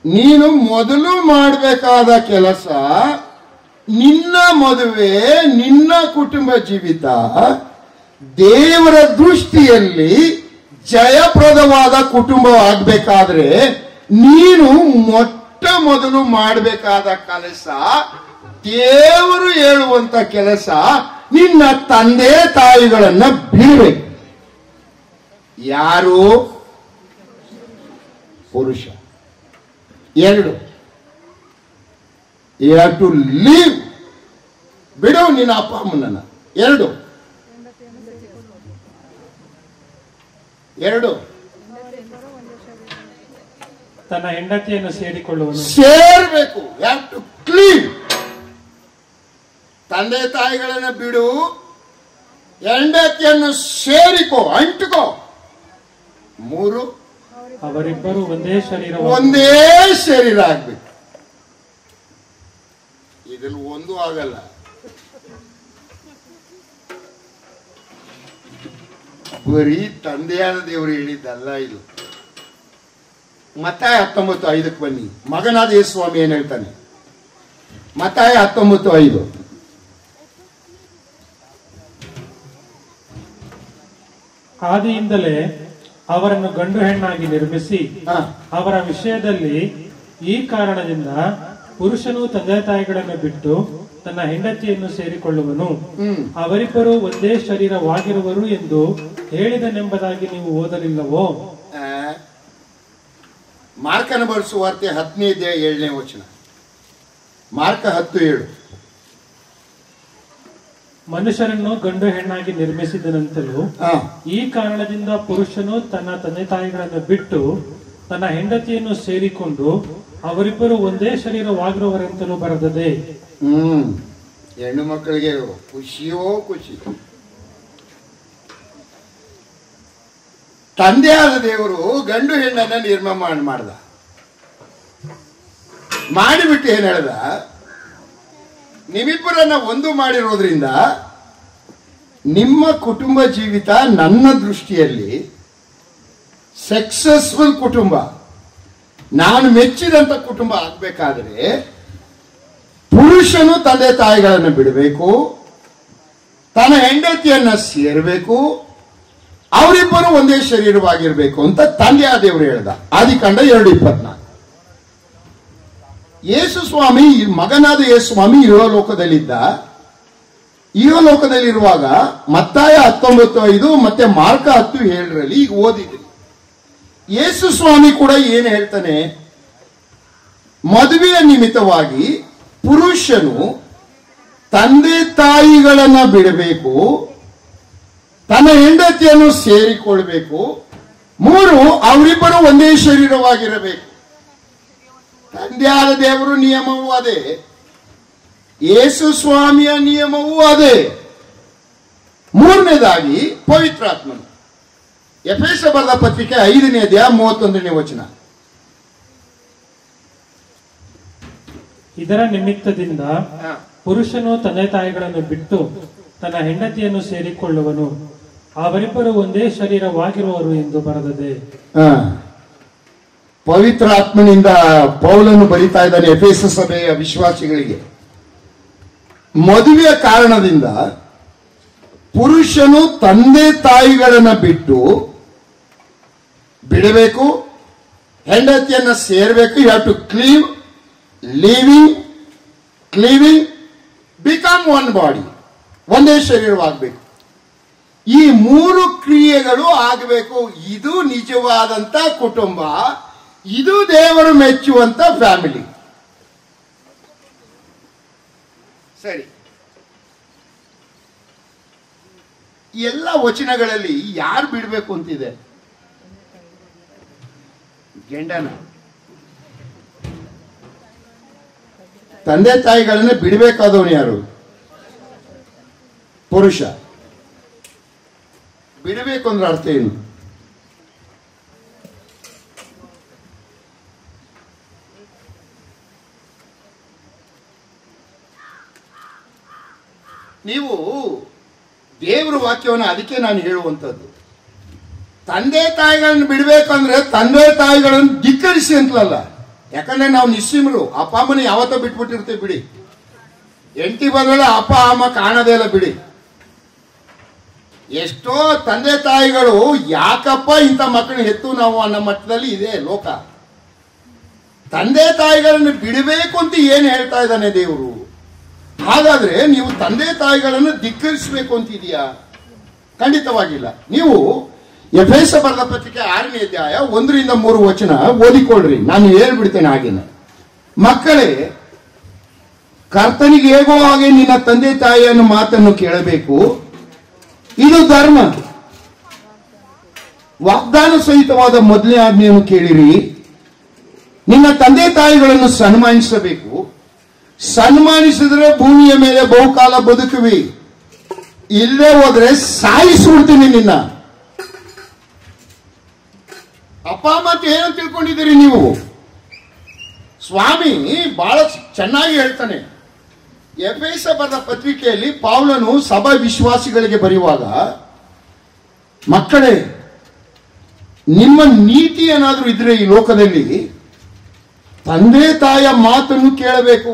ನೀನು ಮೊದಲು ಮಾಡಬೇಕಾದ ಕೆಲಸ, ನಿನ್ನ ಮದುವೆ, ನಿನ್ನ ಕುಟುಂಬ ಜೀವಿತ ದೇವರ ದೃಷ್ಟಿಯಲ್ಲಿ ಜಯಪ್ರದವಾದ ಕುಟುಂಬವಾಗಬೇಕಾದ್ರೆ ನೀನು ಮೊಟ್ಟ ಮೊದಲು ಮಾಡಬೇಕಾದ ಕೆಲಸ, ದೇವರು ಹೇಳುವಂತ ಕೆಲಸ, ನಿನ್ನ ತಂದೆ ತಾಯಿಗಳನ್ನ ಬಿಡಬೇಕು. ಯಾರು? ಪುರುಷ. 2, ಯು ಹ್ಯಾವ್ ಟು ಲೀವ್. ಬಿಡು ನಿನ್ನ ಅಪ್ಪ ಅಮ್ಮನನ್ನ. 2 ತನ್ನ ಹೆಂಡತಿಯನ್ನು ಸೇರಿಕೊಳ್ಳುವನು. ಸೇರ್ಬೇಕು. You have to cleave. ತಂದೆ ತಾಯಿಗಳನ್ನ ಬಿಡು, ಹೆಂಡತಿಯನ್ನು ಸೇರಿಕೋ, ಅಂಟುಕೋ. 3, ಅವರಿಬ್ಬರು ಒಂದೇ ಶರೀರ ಆಗ್ಬೇಕು. ಇದ್ರಲ್ಲಿ ಒಂದು ಆಗಲ್ಲ. ಬರೀ ತಂದೆಯಾದ ದೇವರು ಹೇಳಿದ್ದಲ್ಲ ಇದು. ಮತ್ತಾಯ 19:5 ಬನ್ನಿ. ಮಗನಾದ ಯೇಸು ಸ್ವಾಮಿ ಏನ್ ಹೇಳ್ತಾನೆ? ಮತ್ತಾಯ 19:5. ಆದಿಯಿಂದಲೇ ಅವರನ್ನು ಗಂಡು ಹೆಣ್ಣಾಗಿ ನಿರ್ಮಿಸಿ ಅವರ ವಿಷಯದಲ್ಲಿ ಈ ಕಾರಣದಿಂದ ಪುರುಷನು ತಂದೆ ತಾಯಿಗಳನ್ನು ಬಿಟ್ಟು ತನ್ನ ಹೆಂಡತಿಯನ್ನು ಸೇರಿಕೊಳ್ಳುವನು, ಅವರಿಬ್ಬರು ಒಂದೇ ಶರೀರವಾಗಿರುವರು ಎಂದು ಹೇಳಿದನೆಂಬುದಾಗಿ ನೀವು ಓದಲಿಲ್ಲವೋ? ಮಾರ್ಕನ ಬರೆಸುವಾರ್ತೆ 10ನೇ ವಚನ. ಮಾರ್ಕ 10:7. ಮನುಷ್ಯರನ್ನು ಗಂಡು ಹೆಣ್ಣಾಗಿ ನಿರ್ಮಿಸಿದನಂತಲೂ ಈ ಕಾರಣದಿಂದ ಪುರುಷನು ತನ್ನ ತಂದೆ ತಾಯಿಗಳನ್ನು ಬಿಟ್ಟು ತನ್ನ ಹೆಂಡತಿಯನ್ನು ಸೇರಿಕೊಂಡು ಅವರಿಬ್ಬರು ಒಂದೇ ಶರೀರವಾಗಿರುವರೆಂತಲೂ ಬರೆದದೆ. ಹೆಣ್ಣು ಮಕ್ಕಳಿಗೆ ಖುಷಿಯೋ ಖುಷಿ. ತಂದೆಯಾದ ದೇವರು ಗಂಡು ಹೆಣ್ಣನ್ನ ನಿರ್ಮಾಣ ಮಾಡ್ದ. ಮಾಡಿಬಿಟ್ಟು ಏನ್ ಹೇಳ್ದ? ನಿಮ್ಮಿಬ್ಬರನ್ನ ಒಂದು ಮಾಡಿರೋದ್ರಿಂದ ನಿಮ್ಮ ಕುಟುಂಬ ಜೀವಿತ ನನ್ನ ದೃಷ್ಟಿಯಲ್ಲಿ ಸಕ್ಸಸ್ಫುಲ್ ಕುಟುಂಬ, ನಾನು ಮೆಚ್ಚಿದಂತ ಕುಟುಂಬ ಆಗ್ಬೇಕಾದ್ರೆ ಪುರುಷನು ತಂದೆ ತಾಯಿಗಳನ್ನು ಬಿಡಬೇಕು, ತನ್ನ ಹೆಂಡತಿಯನ್ನ ಸೇರಬೇಕು, ಅವರಿಬ್ಬರು ಒಂದೇ ಶರೀರವಾಗಿರ್ಬೇಕು ಅಂತ ತಂದೆಯ ದೇವರು ಹೇಳ್ದ. ಆದಿಕಾಂಡ 2:24. ಯೇಸು ಸ್ವಾಮಿ, ಮಗನಾದ ಯೇಸು ಸ್ವಾಮಿ ಇಹಲೋಕದಲ್ಲಿದ್ದ. ಇಹಲೋಕದಲ್ಲಿರುವಾಗ ಮತ್ತಾಯ 19:5 ಮತ್ತೆ ಮಾರ್ಕ 10:7 ಈಗ ಓದಿದ್ರಿ. ಯೇಸು ಸ್ವಾಮಿ ಕೂಡ ಏನು ಹೇಳ್ತಾನೆ? ಮದುವೆಯ ನಿಮಿತ್ತವಾಗಿ ಪುರುಷನು ತಂದೆ ತಾಯಿಗಳನ್ನ ಬಿಡಬೇಕು, ತನ್ನ ಹೆಂಡತಿಯನ್ನು ಸೇರಿಕೊಳ್ಬೇಕು, 3 ಅವರಿಬ್ಬರು ಒಂದೇ ಶರೀರವಾಗಿರಬೇಕು. ತಂದೆಯಾದ ದೇವರು ನಿಯಮವೂ ಅದೇ, ಯೇಸು ಸ್ವಾಮಿಯ ನಿಯಮವೂ ಅದೇ. 3ನೇದಾಗಿ ಪವಿತ್ರಾತ್ಮನು. ಎಫೆಸ ಬರೆದ ಪತ್ರಿಕೆ 5ನೇ ಅಧ್ಯಾಯ 31ನೇ ವಚನ. ಇದರ ನಿಮಿತ್ತದಿಂದ ಪುರುಷನು ತಂದೆ ತಾಯಿಗಳನ್ನು ಬಿಟ್ಟು ತನ್ನ ಹೆಂಡತಿಯನ್ನು ಸೇರಿಕೊಳ್ಳುವನು, ಅವರಿಬ್ಬರು ಒಂದೇ ಶರೀರವಾಗಿರುವರು ಎಂದು ಬರೆದಿದೆ. ಪವಿತ್ರ ಆತ್ಮನಿಂದ ಪೌಲನು ಬರೀತಾ ಇದ್ದಾನೆ ಎಫೆಸ ಸಭೆಯ ವಿಶ್ವಾಸಿಗಳಿಗೆ. ಮದುವೆಯ ಕಾರಣದಿಂದ ಪುರುಷನು ತಂದೆ ತಾಯಿಗಳನ್ನ ಬಿಡಬೇಕು, ಹೆಂಡತಿಯನ್ನ ಸೇರಬೇಕು. You have to cleaving become one body, ಒಂದೇ ಶರೀರವಾಗಬೇಕು. ಈ 3 ಕ್ರಿಯೆಗಳು ಆಗಬೇಕು. ಇದು ನಿಜವಾದಂತ ಕುಟುಂಬ, ಇದು ದೇವರು ಮೆಚ್ಚುವಂತ ಫ್ಯಾಮಿಲಿ. ಸರಿ, ಎಲ್ಲ ವಚನಗಳಲ್ಲಿ ಯಾರು ಬಿಡಬೇಕು ಅಂತಿದೆ? ಗಂಡನ. ತಂದೆ ತಾಯಿಗಳನ್ನ ಬಿಡಬೇಕಾದವನು ಯಾರು? ಪುರುಷ. ಬಿಡಬೇಕು ಅಂದ್ರೆ ಅರ್ಥ ಏನು? ನೀವು ದೇವರ ವಾಕ್ಯವನ್ನು ಅದಕ್ಕೆ ನಾನು ಹೇಳುವಂಥದ್ದು. ತಂದೆ ತಾಯಿಗಳನ್ನು ಬಿಡಬೇಕಂದ್ರೆ ತಂದೆ ತಾಯಿಗಳನ್ನು ಧಿಕ್ಕರಿಸಿ ಅಂತಲಲ್ಲ. ಯಾಕಂದ್ರೆ ನಾವು ನಿಸ್ಸೀಮರು, ಅಪ್ಪ ಅಮ್ಮನ ಯಾವತ್ತೋ ಬಿಟ್ಬಿಟ್ಟಿರ್ತೇವೆ ಬಿಡಿ. ಎಂಟಿ ಬಂದ್ರೆ ಅಪ್ಪ ಅಮ್ಮ ಕಾಣದೇ ಇಲ್ಲ ಬಿಡಿ. ಎಷ್ಟೋ ತಂದೆ ತಾಯಿಗಳು ಯಾಕಪ್ಪ ಇಂಥ ಮಕ್ಕಳನ್ನ ಹೆತ್ತು ನಾವು ಅನ್ನೋ ಮಟ್ಟದಲ್ಲಿ ಇದೆ ಲೋಕ. ತಂದೆ ತಾಯಿಗಳನ್ನು ಬಿಡಬೇಕು ಅಂತ ಏನು ಹೇಳ್ತಾ ಇದ್ದಾನೆ ದೇವರು? ಹಾಗಾದ್ರೆ ನೀವು ತಂದೆ ತಾಯಿಗಳನ್ನು ಧಿಕ್ಕರಿಸಬೇಕು ಅಂತಿದೆಯಾ? ಖಂಡಿತವಾಗಿಲ್ಲ. ನೀವು ಎಫೆಸ ಬರೆದ ಪತ್ರಿಕೆ 6ನೇ ಅಧ್ಯಾಯ 1ರಿಂದ 3 ವಚನ ಓದಿಕೊಳ್ಳ್ರಿ. ನಾನು ಹೇಳ್ಬಿಡ್ತೇನೆ ಹಾಗೇನೆ. ಮಕ್ಕಳೇ, ಕರ್ತನಿಗೆ ಹೇಗೋ ಹಾಗೆ ನಿನ್ನ ತಂದೆ ತಾಯಿಯನ್ನು ಮಾತನ್ನು ಕೇಳಬೇಕು, ಇದು ಧರ್ಮ. ವಾಗ್ದಾನ ಸಹಿತವಾದ ಮೊದಲನೇ ಆಜ್ಞೆಯನ್ನು ಕೇಳಿರಿ. ನಿನ್ನ ತಂದೆ ತಾಯಿಗಳನ್ನು ಸನ್ಮಾನಿಸಬೇಕು, ಸನ್ಮಾನಿಸಿದ್ರೆ ಭೂಮಿಯ ಮೇಲೆ ಬಹುಕಾಲ ಬದುಕುವಿ, ಇಲ್ಲೇ ಹೋದ್ರೆ ಸಾಯಿಸ್ಬಿಡ್ತೀನಿ ನಿನ್ನ. ಅಪ್ಪ ಅಮ್ಮ ಏನಂತ ತಿಳ್ಕೊಂಡಿದ್ದೀರಿ ನೀವು? ಸ್ವಾಮಿ ಬಹಳ ಚೆನ್ನಾಗಿ ಹೇಳ್ತಾನೆ. ಎಫೆಸ ಬರೆದ ಪತ್ರಿಕೆಯಲ್ಲಿ ಪೌಲನು ಸಭಾ ವಿಶ್ವಾಸಿಗಳಿಗೆ ಬರೆಯುವಾಗ, ಮಕ್ಕಳೇ, ನಿಮ್ಮ ನೀತಿ ಏನಾದ್ರೂ ಇದ್ರೆ ಈ ಲೋಕದಲ್ಲಿ ತಂದೆ ತಾಯಿಯ ಮಾತನ್ನು ಕೇಳಬೇಕು.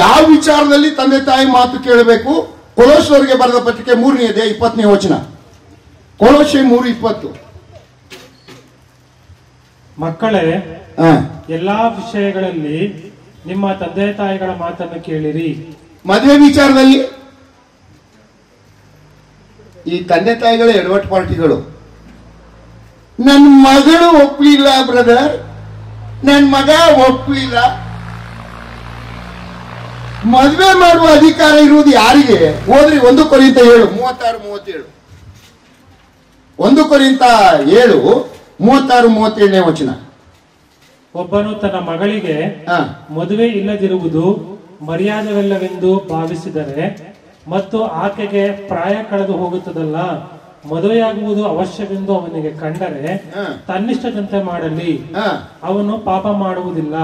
ಯಾವ ವಿಚಾರದಲ್ಲಿ ತಂದೆ ತಾಯಿ ಮಾತು ಕೇಳಬೇಕು? ಕೊಲೋಸ್ಯರಿಗೆ ಬರೆದ ಪತ್ರಿಕೆ 3ನೇ ಅಧ್ಯಾಯ 20ನೇ ವಚನ. ಕೊಲೋಸ್ಯ 3:20. ಮಕ್ಕಳೇ, ಎಲ್ಲಾ ವಿಷಯಗಳಲ್ಲಿ ನಿಮ್ಮ ತಂದೆ ತಾಯಿಗಳ ಮಾತನ್ನು ಕೇಳಿರಿ. ಮದುವೆ ವಿಚಾರದಲ್ಲಿ ಈ ತಂದೆ ತಾಯಿಗಳ ಎಡವಟ್ಟು ಪಾರ್ಟಿಗಳು, ನನ್ನ ಮಗಳು ಒಪ್ಪಲಿಲ್ಲ ಬ್ರದರ್, ನನ್ನ ಮಗ ಒಪ್ಪಲಿಲ್ಲ. ಮದುವೆ ಮಾಡುವ ಅಧಿಕಾರ ಇರುವುದು ಯಾರಿಗೆ? ಹೋದ್ರಿ 1 ಕೊರಿಂಥ 7:36-37. 1 ಕೊರಿಂಥ 7:36-37ನೇ ವಚನ. ಒಬ್ಬನು ತನ್ನ ಮಗಳಿಗೆ ಮದುವೆ ಇಲ್ಲದಿರುವುದು ಮರ್ಯಾದೆವಲ್ಲವೆಂದು ಭಾವಿಸಿದರೆ ಮತ್ತು ಆಕೆಗೆ ಪ್ರಾಯ ಕಳೆದು ಹೋಗುತ್ತದಲ್ಲ, ಮದುವೆಯಾಗುವುದು ಅವಶ್ಯವೆಂದು ಅವನಿಗೆ ಕಂಡರೆ ತನ್ನಿಷ್ಟದಂತೆ ಮಾಡಲಿ, ಅವನು ಪಾಪ ಮಾಡುವುದಿಲ್ಲ.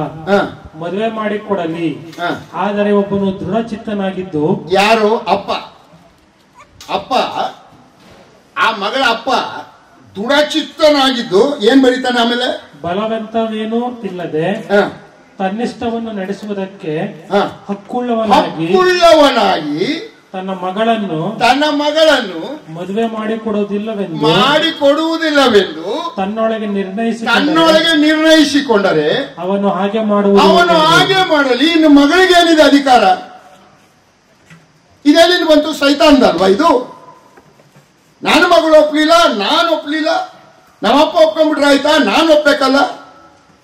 ಮದುವೆ ಮಾಡಿಕೊಡಲಿ. ಆದರೆ ಒಬ್ಬನು ದೃಢಚಿತ್ತನಾಗಿದ್ದು, ಯಾರು? ಅಪ್ಪ ಆ ಮಗಳ ಅಪ್ಪ ದೃಢಚಿತ್ತನಾಗಿದ್ದು ಏನ್ ಬರೀತಾನೆ ಆಮೇಲೆ? ಬಲವಂತವೇನೂ ಇಲ್ಲದೆ ತನ್ನಿಷ್ಟವನ್ನು ನಡೆಸುವುದಕ್ಕೆ ಹಕ್ಕುಳ್ಳವನಾಗಿ ತನ್ನ ಮಗಳನ್ನು ಮದುವೆ ಮಾಡಿಕೊಡುವುದಿಲ್ಲವೆಂದು ತನ್ನೊಳಗೆ ನಿರ್ಣಯಿಸಿಕೊಂಡರೆ ಅವನು ಹಾಗೆ ಮಾಡಲಿ. ಇನ್ನು ಮಗಳಿಗೆ ಏನಿದೆ ಅಧಿಕಾರ? ಇದೆಲ್ಲಿಂದ ಬಂತು? ಸೈತಾನದಲ್ವಾ ಇದು? ನಾನು ಮಗಳು ಒಪ್ಲಿಲ್ಲ, ನಾನು ಒಪ್ಲಿಲ್ಲ, ನಮ್ಮಪ್ಪ ಒಪ್ಕೊಂಡ್ಬಿಟ್ರೆ ಆಯ್ತಾ? ನಾನು ಒಪ್ಬೇಕಲ್ಲ?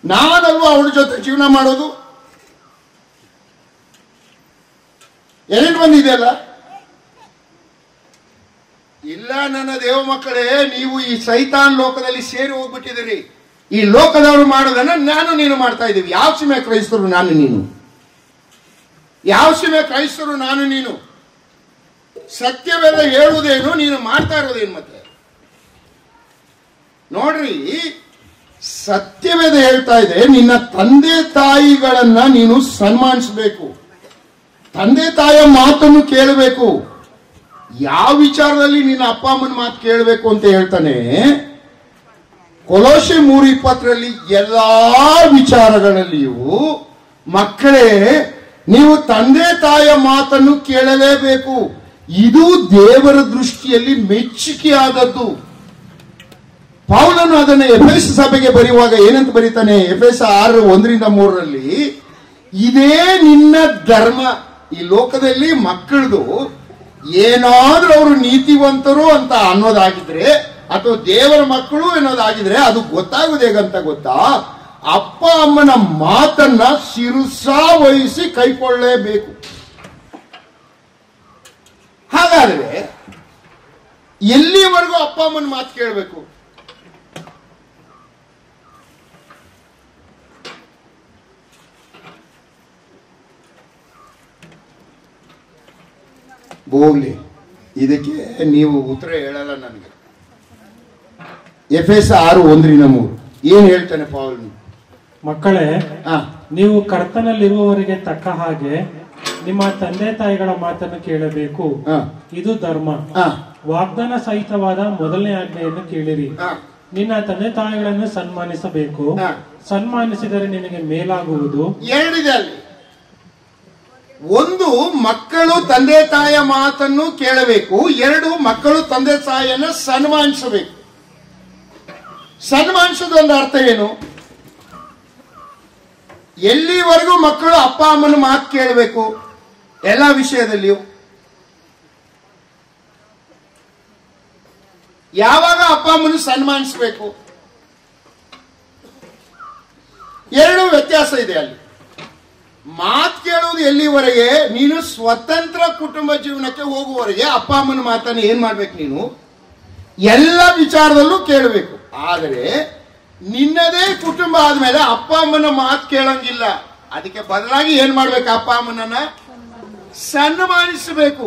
ನಾನಲ್ವಾ ಅವಳ ಜೊತೆ ಜೀವನ ಮಾಡೋದು? ಎಲ್ಲಿಂದ ಬಂದಿದೆಯಲ್ಲ? ಇಲ್ಲ ನನ್ನ ದೇವ ಮಕ್ಕಳೇ, ನೀವು ಈ ಸೈತಾನ್ ಲೋಕದಲ್ಲಿ ಸೇರಿ ಹೋಗ್ಬಿಟ್ಟಿದ್ದೀರಿ. ಈ ಲೋಕದವರು ಮಾಡೋದನ್ನ ನೀನು ಮಾಡ್ತಾ ಇದ್ದೀವಿ. ಯಾವ ಸೀಮೆ ಕ್ರೈಸ್ತರು ನಾನು ನೀನು? ಯಾವ ಸೀಮೆ ಕ್ರೈಸ್ತರು ನಾನು ನೀನು? ಸತ್ಯವೆಲ್ಲ ಹೇಳುವುದೇನು, ನೀನು ಮಾಡ್ತಾ ಇರೋದೇನು? ಮತ್ತೆ ನೋಡ್ರಿ, ಸತ್ಯವೇದ ಹೇಳ್ತಾ ಇದೆ, ನಿನ್ನ ತಂದೆ ತಾಯಿಗಳನ್ನ ನೀನು ಸನ್ಮಾನಿಸಬೇಕು, ತಂದೆ ತಾಯಿಯ ಮಾತನ್ನು ಕೇಳಬೇಕು. ಯಾವ ವಿಚಾರದಲ್ಲಿ ನಿನ್ನ ಅಪ್ಪ ಅಮ್ಮನ ಮಾತು ಕೇಳಬೇಕು ಅಂತ ಹೇಳ್ತಾನೆ. ಕೊಲೋಸೆ 3:20 ಎಲ್ಲಾ ವಿಚಾರಗಳಲ್ಲಿಯೂ ಮಕ್ಕಳೇ ನೀವು ತಂದೆ ತಾಯಿಯ ಮಾತನ್ನು ಕೇಳಲೇಬೇಕು, ಇದು ದೇವರ ದೃಷ್ಟಿಯಲ್ಲಿ ಮೆಚ್ಚುಗೆಯಾದದ್ದು. ಪೌಲನು ಅದನ್ನು ಎಫೆಸ ಸಭೆಗೆ ಬರೆಯುವಾಗ ಏನಂತ ಬರೀತಾನೆ? ಎಫೆಸ 6:1-3 ಇದೇ ನಿನ್ನ ಧರ್ಮ. ಈ ಲೋಕದಲ್ಲಿ ಮಕ್ಕಳದು ಏನಾದ್ರೂ ಅವರು ನೀತಿವಂತರು ಅಂತ ಅನ್ನೋದಾಗಿದ್ರೆ ಅಥವಾ ದೇವರ ಮಕ್ಕಳು ಅನ್ನೋದಾಗಿದ್ರೆ ಅದು ಗೊತ್ತಾಗುವುದು ಹೇಗಂತ ಗೊತ್ತಾ? ಅಪ್ಪ ಅಮ್ಮನ ಮಾತನ್ನ ಶಿರಸಾ ವಹಿಸಿ ಕೈಕೊಳ್ಳಲೇಬೇಕು. ಹಾಗಾದ್ರೆ ಎಲ್ಲಿವರೆಗೂ ಅಪ್ಪ ಅಮ್ಮನ ಮಾತು ಕೇಳಬೇಕು? ಹೋಗ್ಲಿ, ಇದಕ್ಕೆ ನೀವು ಉತ್ತರ ಹೇಳಲ್ಲ ನನಗೆ. ಎಫೆಸ 6:1-3 ಏನ್ ಹೇಳ್ತಾನೆ ಪೌಲನು? ಮಕ್ಕಳೇ, ನೀವು ಕರ್ತನಲ್ಲಿರುವವರಿಗೆ ತಕ್ಕ ಹಾಗೆ ನಿಮ್ಮ ತಂದೆ ತಾಯಿಗಳ ಮಾತನ್ನು ಕೇಳಬೇಕು, ಇದು ಧರ್ಮ. ವಾಗ್ದಾನ ಸಹಿತವಾದ ಮೊದಲನೇ ಆಜ್ಞೆಯನ್ನು ಕೇಳಿರಿ. ನಿನ್ನ ತಂದೆ ತಾಯಿಗಳನ್ನು ಸನ್ಮಾನಿಸಬೇಕು, ಸನ್ಮಾನಿಸಿದರೆ ನಿನಗೆ ಮೇಲಾಗುವುದು. ಎರಡಿದೆ ಅಲ್ಲಿ. ಒಂದು, ಮಕ್ಕಳು ತಂದೆ ತಾಯಿಯ ಮಾತನ್ನು ಕೇಳಬೇಕು. ಎರಡು, ಮಕ್ಕಳು ತಂದೆ ತಾಯಿಯನ್ನ ಸನ್ಮಾನಿಸಬೇಕು. ಸನ್ಮಾನಿಸೋದು ಒಂದು ಅರ್ಥ ಏನು? ಎಲ್ಲಿವರೆಗೂ ಮಕ್ಕಳು ಅಪ್ಪ ಅಮ್ಮನ ಮಾತು ಕೇಳಬೇಕು? ಎಲ್ಲ ವಿಷಯದಲ್ಲಿಯೂ. ಯಾವಾಗ ಅಪ್ಪ ಅಮ್ಮನ ಸನ್ಮಾನಿಸಬೇಕು? ಎರಡು ವ್ಯತ್ಯಾಸ ಇದೆ ಅಲ್ಲಿ. ಮಾತು ಕೇಳುವುದು ಎಲ್ಲಿವರೆಗೆ? ನೀನು ಸ್ವತಂತ್ರ ಕುಟುಂಬ ಜೀವನಕ್ಕೆ ಹೋಗುವವರೆಗೆ ಅಪ್ಪ ಅಮ್ಮನ ಮಾತನ್ನು ಏನ್ ಮಾಡ್ಬೇಕು? ನೀನು ಎಲ್ಲ ವಿಚಾರದಲ್ಲೂ ಕೇಳಬೇಕು. ಆದರೆ ನಿನ್ನದೇ ಕುಟುಂಬ ಆದ್ಮೇಲೆ ಅಪ್ಪ ಅಮ್ಮನ ಮಾತು ಕೇಳಂಗಿಲ್ಲ. ಅದಕ್ಕೆ ಬದಲಾಗಿ ಏನ್ ಮಾಡ್ಬೇಕು? ಅಪ್ಪ ಅಮ್ಮನನ್ನ ಸನ್ಮಾನಿಸಬೇಕು.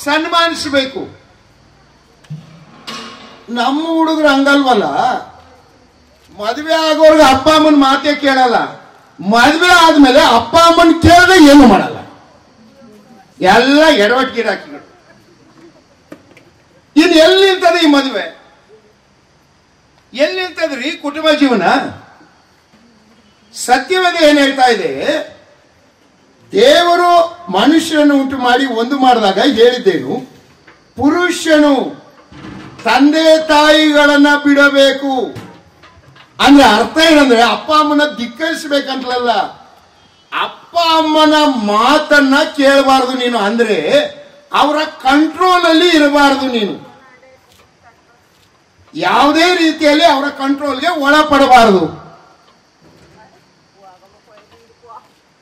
ಸನ್ಮಾನಿಸಬೇಕು. ನಮ್ಮ ಹುಡುಗರು ಹಂಗಲ್ವಲ್ಲ, ಮದುವೆ ಆಗೋರ್ಗೆ ಅಪ್ಪ ಅಮ್ಮನ ಮಾತೇ ಕೇಳಲ್ಲ. ಮದುವೆ ಆದ್ಮೇಲೆ ಅಪ್ಪ ಅಮ್ಮನ ಕೇಳದೆ ಏನು ಮಾಡಲ್ಲ, ಎಲ್ಲ ಎಡವಟ್ಗಿರಾಕಿಗಳು. ಇನ್ನು ಎಲ್ಲಿ ನಿಲ್ತದೆ ಈ ಮದುವೆ? ಎಲ್ಲಿ ನಿಲ್ತದ್ರಿ ಕುಟುಂಬ ಜೀವನ? ಸತ್ಯವೇದ ಏನ್ ಹೇಳ್ತಾ ಇದೆ? ದೇವರು ಮನುಷ್ಯನನ್ನು ಉಂಟು ಮಾಡಿ ಒಂದು ಮಾಡಿದಾಗ ಹೇಳಿದ್ದೇನು? ಪುರುಷನು ತಂದೆ ತಾಯಿಗಳನ್ನ ಬಿಡಬೇಕು. ಅಂದ್ರೆ ಅರ್ಥ ಏನಂದ್ರೆ ಅಪ್ಪ ಅಮ್ಮನ ಧಿಕ್ಕರಿಸಬೇಕಂತಲ್ಲ, ಅಪ್ಪ ಅಮ್ಮನ ಮಾತನ್ನ ಕೇಳಬಾರದು ನೀನು. ಅಂದ್ರೆ ಅವರ ಕಂಟ್ರೋಲ್ ಅಲ್ಲಿ ಇರಬಾರದು ನೀನು. ಯಾವುದೇ ರೀತಿಯಲ್ಲಿ ಅವರ ಕಂಟ್ರೋಲ್ಗೆ ಒಳಪಡಬಾರದು.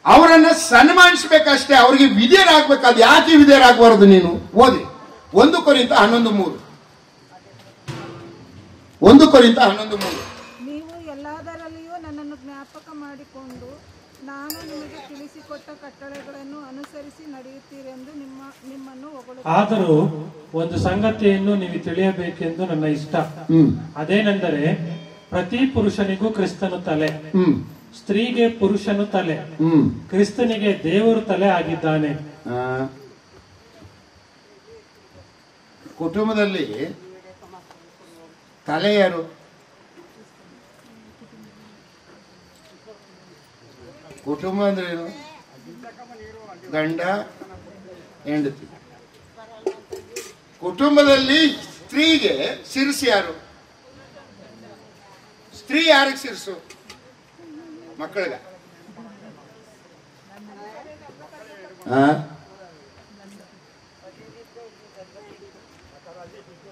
ಅವರನ್ನ ಸನ್ಮಾನಿಸಬೇಕಷ್ಟೇ, ಅವರಿಗೆ ವಿಧೇಯರಾಗಬೇಕು. ಅದು ಯಾಕೆ ವಿಧೇಯರಾಗಬಾರದು? ನೀನು ಓದಿ 1 ಕೊರಿಂಥ 11:3. 1 ಕೊರಿಂಥ 11:3. ನೀವು ಎಲ್ಲದರಲ್ಲಿಯೂ ನನ್ನನ್ನು ಜ್ಞಾಪಕ ಮಾಡಿಕೊಂಡು ನಾನು ನಿಮಗೆ ತಿಳಿಸಿಕೊಟ್ಟ ಕಟ್ಟಳೆಗಳನ್ನು ಅನುಸರಿಸಿ ನಡೆಯುತ್ತೀರೆಂದು ನಿಮ್ಮನ್ನು ಹೊಗಳುತ್ತೇನೆ. ಆದರೂ ಒಂದು ಸಂಗತಿಯನ್ನು ನೀವು ತಿಳಿಯಬೇಕೆಂದು ನನ್ನ ಇಷ್ಟ. ಅದೇನೆಂದರೆ ಪ್ರತಿ ಪುರುಷನಿಗೂ ಕ್ರಿಸ್ತನು ತಲೆ, ಸ್ತ್ರೀಗೆ ಪುರುಷನು ತಲೆ, ಕ್ರಿಸ್ತನಿಗೆ ದೇವರು ತಲೆ ಆಗಿದ್ದಾನೆ. ಕುಟುಂಬದಲ್ಲಿ ತಲೆ ಯಾರು? ಕುಟುಂಬ ಅಂದ್ರೆ ಏನು? ಗಂಡ ಹೆಂಡತಿ. ಕುಟುಂಬದಲ್ಲಿ ಸ್ತ್ರೀಗೆ ಶಿರಸು ಯಾರು? ಸ್ತ್ರೀ ಯಾರಿಗೆ ಶಿರಸು? ಮಕ್ಕಳಿಗ.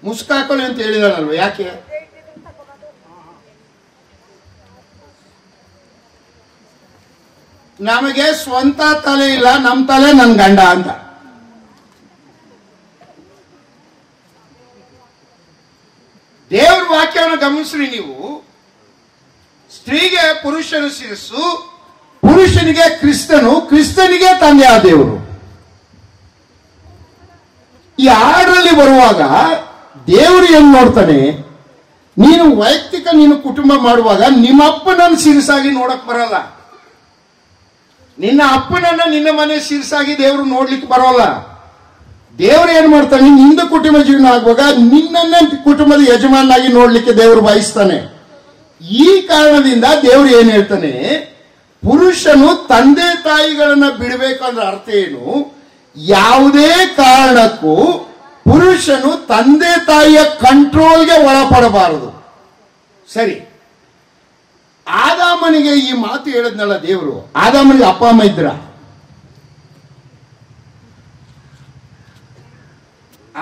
ಮುಸ್ಕಾಕೊಳ್ಳಿ ಅಂತ ಹೇಳಿದಾಳಲ್ವ? ಯಾಕೆ? ನಮಗೆ ಸ್ವಂತ ತಲೆ ಇಲ್ಲ, ನಮ್ಮ ತಲೆ ನನ್ನ ಗಂಡ ಅಂತ. ದೇವ್ರ ವಾಕ್ಯವನ್ನು ಗಮನಿಸ್ರಿ ನೀವು. ಸ್ತ್ರೀಗೆ ಪುರುಷನ ಶಿರಸ್ಸು, ಪುರುಷನಿಗೆ ಕ್ರಿಸ್ತನು, ಕ್ರಿಸ್ತನಿಗೆ ತಂದೆ ಆ ದೇವರು. ಈ 6ರಲ್ಲಿ ಬರುವಾಗ ದೇವರು ಏನ್ ನೋಡ್ತಾನೆ? ನೀನು ವೈಯಕ್ತಿಕ ನೀನು ಕುಟುಂಬ ಮಾಡುವಾಗ ನಿಮ್ಮ ಅಪ್ಪನನ್ನು ಸಿರಿಸಾಗಿ ನೋಡಕ್ ಬರಲ್ಲ. ನಿನ್ನ ಅಪ್ಪನನ್ನ ನಿನ್ನ ಮನೆ ಸಿರಿಸಾಗಿ ದೇವರು ನೋಡ್ಲಿಕ್ಕೆ ಬರೋಲ್ಲ. ದೇವರು ಏನ್ ಮಾಡ್ತಾನೆ, ನಿಂದ ಕುಟುಂಬ ಜೀವನ ಆಗುವಾಗ ನಿನ್ನನ್ನೇ ಕುಟುಂಬದ ಯಜಮಾನಾಗಿ ನೋಡ್ಲಿಕ್ಕೆ ದೇವರು ಬಯಸ್ತಾನೆ. ಈ ಕಾರಣದಿಂದ ದೇವರು ಏನ್ ಹೇಳ್ತಾನೆ, ಪುರುಷನು ತಂದೆ ತಾಯಿಗಳನ್ನ ಬಿಡಬೇಕಂದ್ರೆ ಅರ್ಥ ಏನು, ಯಾವುದೇ ಕಾರಣಕ್ಕೂ ಪುರುಷನು ತಂದೆ ತಾಯಿಯ ಕಂಟ್ರೋಲ್ಗೆ ಒಳಪಡಬಾರದು. ಸರಿ, ಆದಾಮನಿಗೆ ಈ ಮಾತು ಹೇಳಿದ್ನಲ್ಲ ದೇವರು, ಆದಾಮನಿಗೆ ಅಪ್ಪ ಅಮ್ಮ ಇದ್ರ?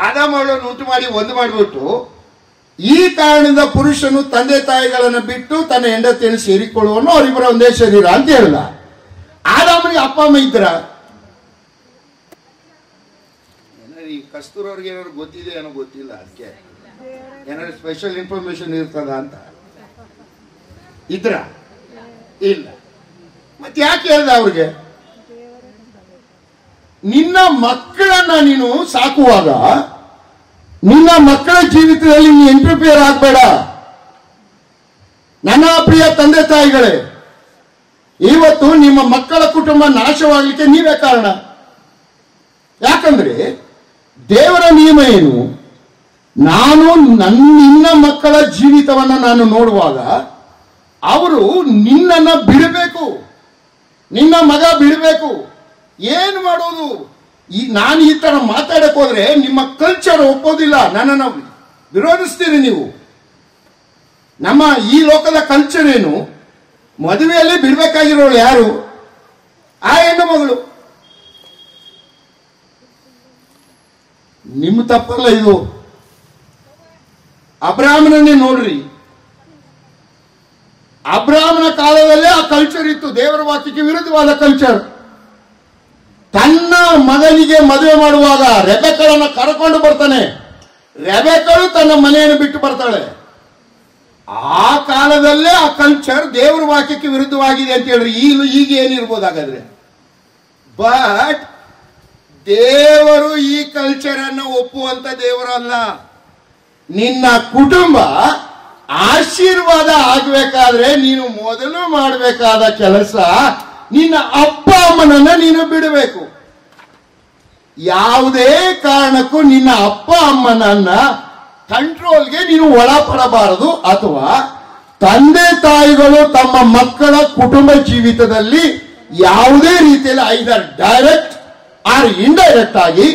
ಆದಾಮ ಅವಳನ್ನು ಉಂಟು ಮಾಡಿ ಒಂದು ಮಾಡಿಬಿಟ್ಟು, ಈ ಕಾರಣದಿಂದ ಪುರುಷನು ತಂದೆ ತಾಯಿಗಳನ್ನು ಬಿಟ್ಟು ತನ್ನ ಹೆಂಡತಿಯನ್ನು ಸೇರಿಕೊಳ್ಳುವನು, ಅವರಿಬ್ಬರ ಒಂದೇ ಶರೀರ ಅಂತ ಹೇಳ್ದ. ಆದಾಮನಿಗೆ ಅಪ್ಪ ಅಮ್ಮ ಇದ್ರ? ಈ ಕಸ್ತೂರವ್ರಿಗೆ ಏನಾದ್ರು ಗೊತ್ತಿದೆ ಏನೋ ಗೊತ್ತಿಲ್ಲ, ಅದಕ್ಕೆ ಏನಾದ್ರು ಸ್ಪೆಷಲ್ ಇನ್ಫಾರ್ಮೇಶನ್ ಇರ್ತದ ಅಂತ. ಇದ್ರ? ಇಲ್ಲ. ಮತ್ತೆ ಯಾಕೆ ಹೇಳ್ದ ಅವ್ರಿಗೆ? ನಿನ್ನ ಮಕ್ಕಳನ್ನ ನೀನು ಸಾಕುವಾಗ ನಿನ್ನ ಮಕ್ಕಳ ಜೀವಿತದಲ್ಲಿ ನೀನು ಇಂಟರ್ಫಿಯರ್ ಆಗಬೇಡ. ನನ್ನ ಪ್ರಿಯ ತಂದೆ ತಾಯಿಗಳೇ, ಇವತ್ತು ನಿಮ್ಮ ಮಕ್ಕಳ ಕುಟುಂಬ ನಾಶವಾಗಲಿಕ್ಕೆ ನೀವೇ ಕಾರಣ. ಯಾಕಂದ್ರೆ ದೇವರ ನಿಯಮ ಏನು, ನಾನು ನಿನ್ನ ಮಕ್ಕಳ ಜೀವಿತವನ್ನ ನಾನು ನೋಡುವಾಗ ಅವರು ನಿನ್ನನ್ನ ಬಿಡಬೇಕು, ನಿನ್ನ ಮಗ ಬಿಡಬೇಕು. ಏನು ಮಾಡೋದು? ನಾನು ಈ ತರ ಮಾತಾಡಕ್ ಹೋದ್ರೆ ನಿಮ್ಮ ಕಲ್ಚರ್ ಒಪ್ಪೋದಿಲ್ಲ, ನನ್ನನ್ನು ವಿರೋಧಿಸ್ತೀರಿ ನೀವು. ನಮ್ಮ ಈ ಲೋಕದ ಕಲ್ಚರ್ ಏನು, ಮದುವೆಯಲ್ಲಿ ಬಿಡ್ಬೇಕಾಗಿರೋಳು ಯಾರು? ಆ ಹೆಣ್ಣು ಮಗಳು. ನಿಮ್ಮ ತಪ್ಪಲ್ಲ ಇದು. ಅಬ್ರಾಹ್ಮಣನ್ನೇ ನೋಡ್ರಿ, ಅಬ್ರಾಹ್ಮಣ ಕಾಲದಲ್ಲೇ ಆ ಕಲ್ಚರ್ ಇತ್ತು, ದೇವರ ವಾಕ್ಯಕ್ಕೆ ವಿರುದ್ಧವಾದ ಕಲ್ಚರ್. ತನ್ನ ಮಗನಿಗೆ ಮದುವೆ ಮಾಡುವಾಗ ರೆಬೆಕ್ಕಳನ್ನ ಕರ್ಕೊಂಡು ಬರ್ತಾನೆ, ರೆಬೆಕ್ಕಳು ತನ್ನ ಮನೆಯನ್ನು ಬಿಟ್ಟು ಬರ್ತಾಳೆ. ಆ ಕಾಲದಲ್ಲೇ ಆ ಕಲ್ಚರ್ ದೇವರ ವಾಕ್ಯಕ್ಕೆ ವಿರುದ್ಧವಾಗಿದೆ ಅಂತ ಹೇಳ್ರಿ. ಈಗ ಏನಿರ್ಬೋದು ಹಾಗಾದ್ರೆ? ಬಟ್ ದೇವರು ಈ ಕಲ್ಚರ್ ಅನ್ನು ಒಪ್ಪುವಂತ ದೇವರಲ್ಲ. ನಿನ್ನ ಕುಟುಂಬ ಆಶೀರ್ವಾದ ಆಗಬೇಕಾದ್ರೆ ನೀನು ಮೊದಲು ಮಾಡಬೇಕಾದ ಕೆಲಸ, ನಿನ್ನ ಅಪ್ಪ ಅಮ್ಮನನ್ನ ನೀನು ಬಿಡಬೇಕು. ಯಾವುದೇ ಕಾರಣಕ್ಕೂ ನಿನ್ನ ಅಪ್ಪ ಅಮ್ಮನನ್ನ ಕಂಟ್ರೋಲ್ಗೆ ನೀನು ಒಳಪಡಬಾರದು. ಅಥವಾ ತಂದೆ ತಾಯಿಗಳು ತಮ್ಮ ಮಕ್ಕಳ ಕುಟುಂಬ ಜೀವಿತದಲ್ಲಿ ಯಾವುದೇ ರೀತಿಯಲ್ಲಿ ಐದರ್ ಡೈರೆಕ್ಟ್ ಆರ್ ಇಂಡೈರೆಕ್ಟ್ ಆಗಿ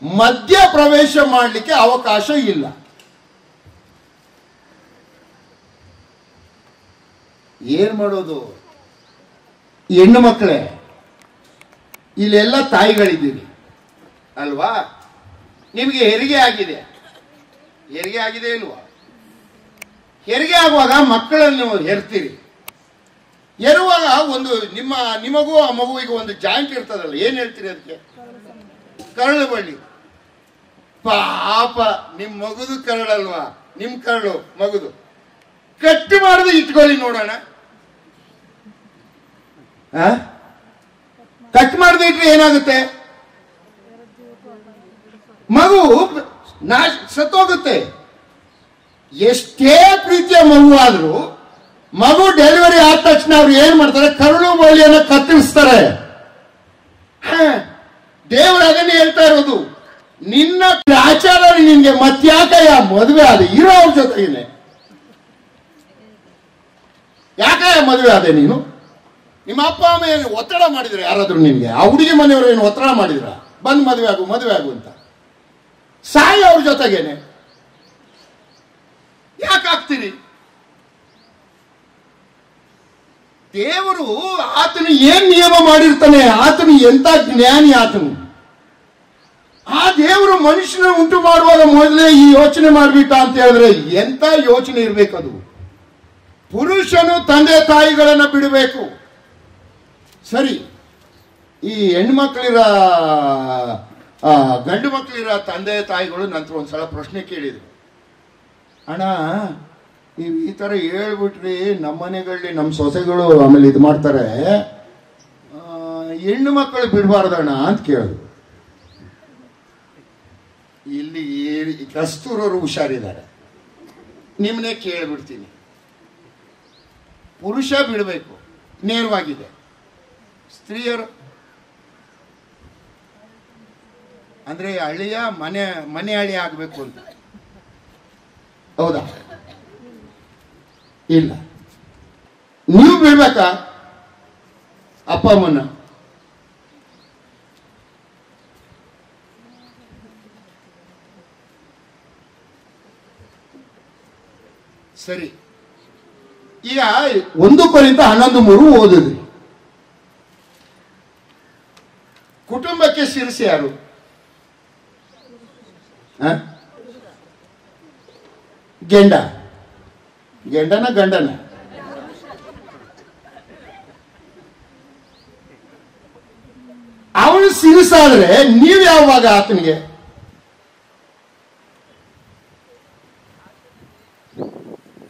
ಮಧ್ಯ ಪ್ರವೇಶ ಮಾಡಲಿಕ್ಕೆ ಅವಕಾಶ ಇಲ್ಲ. ಏನ್ ಮಾಡೋದು? ಹೆಣ್ಣು ಮಕ್ಕಳೇ, ಇಲ್ಲೆಲ್ಲ ತಾಯಿಗಳಿದ್ದೀರಿ ಅಲ್ವಾ? ನಿಮಗೆ ಹೆರಿಗೆ ಆಗಿದೆ, ಹೆರಿಗೆ ಆಗಿದೆ ಇಲ್ವಾ? ಹೆರಿಗೆ ಆಗುವಾಗ ಮಕ್ಕಳನ್ನು ಹೆರ್ತೀರಿ. ಹೆರುವಾಗ ಒಂದು ನಿಮಗೂ ಆ ಮಗುವಿಗೆ ಒಂದು ಜಾಯಿಂಟ್ ಇರ್ತದಲ್ಲ, ಏನ್ ಹೇಳ್ತೀರಿ ಅದಕ್ಕೆ? ಕರಳು ಬಳ್ಳಿ. ಪಾಪ ನಿಮ್ ಮಗುದು ಕರಳಲ್ವಾ, ನಿಮ್ ಕರಳು ಮಗುದು ಕಟ್ ಮಾಡದೆ ಇಟ್ಕೊಳ್ಳಿ ನೋಡೋಣ. ಕಟ್ ಮಾಡದೆ ಇಟ್ರೆ ಏನಾಗುತ್ತೆ? ಮಗು ಸತ್ತೋಗುತ್ತೆ. ಎಷ್ಟೇ ಪ್ರೀತಿಯ ಮಗು ಆದ್ರೂ ಮಗು ಡೆಲಿವರಿ ಆದ ತಕ್ಷಣ ಅವ್ರು ಏನ್ ಮಾಡ್ತಾರೆ? ಕರುಳು ಬಳ್ಳಿಯನ್ನು ಕತ್ತರಿಸ್ತಾರೆ. ದೇವರು ಅದನ್ನೇ ಹೇಳ್ತಾ ಇರೋದು, ನಿನ್ನ ಆಚಾರ ನಿನ್ಗೆ ಮತ್ಯಾಕಯ್ಯ ಮದುವೆ ಆದ ಇರೋ ಅವ್ರ ಜೊತೆಗೇನೆ ಯಾಕಯ್ಯ ಮದುವೆ ಆದೆ ನೀನು? ನಿಮ್ಮ ಅಪ್ಪ ಅಮ್ಮ ಏನು ಒತ್ತಡ ಮಾಡಿದ್ರೆ? ಯಾರಾದ್ರೂ ನಿನ್ಗೆ ಆ ಹುಡುಗಿ ಮನೆಯವರು ಏನು ಒತ್ತಡ ಮಾಡಿದ್ರ ಬಂದ್ ಮದುವೆ ಆಗು ಅಂತ? ಸಾಯಿ ಅವ್ರ ಜೊತೆಗೇನೆ ಯಾಕಾಗ್ತೀರಿ? ದೇವರು ಆತನು ಏನ್ ನಿಯಮ ಮಾಡಿರ್ತಾನೆ, ಆತನು ಎಂತ ಜ್ಞಾನಿ ಆತನು. ಆ ದೇವರು ಮನುಷ್ಯನ ಉಂಟು ಮಾಡುವಾಗ ಮೊದಲೇ ಈ ಯೋಚನೆ ಮಾಡ್ಬಿಟ್ಟ ಅಂತ ಹೇಳಿದ್ರೆ ಎಂತ ಯೋಚನೆ ಇರ್ಬೇಕದು. ಪುರುಷನು ತಂದೆ ತಾಯಿಗಳನ್ನ ಬಿಡಬೇಕು. ಸರಿ, ಈ ಹೆಣ್ಮಕ್ಳಿರ ಗಂಡು ಮಕ್ಕಳಿರ ತಂದೆ ತಾಯಿಗಳು ನಂತರ ಒಂದ್ಸಲ ಪ್ರಶ್ನೆ ಕೇಳಿದ್ರು, ಅಣ್ಣ ನೀವು ಈ ತರ ಹೇಳ್ಬಿಟ್ರಿ, ನಮ್ಮ ಮನೆಗಳಲ್ಲಿ ನಮ್ಮ ಸೊಸೆಗಳು ಆಮೇಲೆ ಇದು ಮಾಡ್ತಾರೆ, ಹೆಣ್ಣು ಮಕ್ಕಳು ಬಿಡಬಾರ್ದಣ್ಣ ಅಂತ ಕೇಳಿದ್ರು. ಇಲ್ಲಿ ಕಸ್ತೂರವರು ಹುಷಾರಿದ್ದಾರೆ. ನಿಮ್ಮನ್ನೇ ಕೇಳಿಬಿಡ್ತೀನಿ, ಪುರುಷ ಬಿಡಬೇಕು ನೇರವಾಗಿದೆ, ಸ್ತ್ರೀಯರು ಅಂದ್ರೆ ಹಳ್ಳಿಯ ಮನೆ ಹಳ್ಳಿ ಆಗಬೇಕು ಅಂತ, ಹೌದಾ? ಇಲ್ಲ, ನೀವು ಬಿಡ್ಬೇಕಾ ಅಪ್ಪ ಅಮ್ಮನ? ಸರಿ, ಈಗ 1 ಕೊರಿಂಥ 11:3 ಓದಿದ್ರಿ. ಕುಟುಂಬಕ್ಕೆ ಶಿರಸಿ ಯಾರು? ಗೆಂಡನ ಗಂಡನ? ಅವನು ಶಿರಸಾದ್ರೆ ನೀವು ಯಾವಾಗ ಆತನಿಗೆ?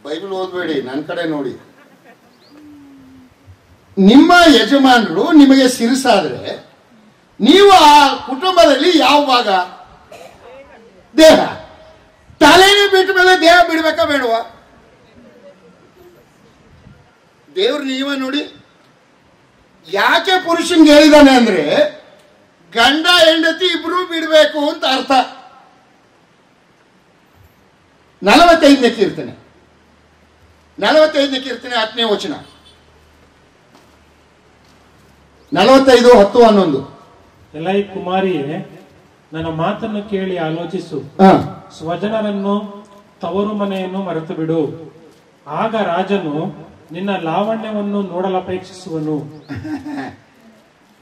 ಬೈಬಲ್ ಓದ್ಬೇಡಿ, ನನ್ನ ಕಡೆ ನೋಡಿ. ನಿಮ್ಮ ಯಜಮಾನರು ನಿಮಗೆ ಶಿರಸಾದ್ರೆ ನೀವು ಆ ಕುಟುಂಬದಲ್ಲಿ ಯಾವ ಭಾಗ? ದೇಹ. ತಲೆನೇ ಬಿಟ್ಟ ಮೇಲೆ ದೇಹ ಬಿಡ್ಬೇಕಾ ಬೇಡವಾ? ದೇವ್ರು ನೀವ ನೋಡಿ ಯಾಕೆ ಪುರುಷನ್ಗೆ ಹೇಳಿದಾನೆ ಅಂದ್ರೆ ಗಂಡ ಹೆಂಡತಿ ಇಬ್ರು ಬಿಡ್ಬೇಕು ಅಂತ ಅರ್ಥ. 45ನೇ ಕೀರ್ತನೆ 10ನೇ ವಚನ. 45:10-11. ಎಲೈ ಕುಮಾರಿಯೇ, ನನ್ನ ಮಾತನ್ನು ಕೇಳಿ ಆಲೋಚಿಸು. ಸ್ವಜನರನ್ನು ತವರು ಮನೆಯನ್ನು ಮರೆತು ಬಿಡು, ಆಗ ರಾಜನು ನಿನ್ನ ಲಾವಣ್ಯವನ್ನು ನೋಡಲಪೇಕ್ಷಿಸುವನು.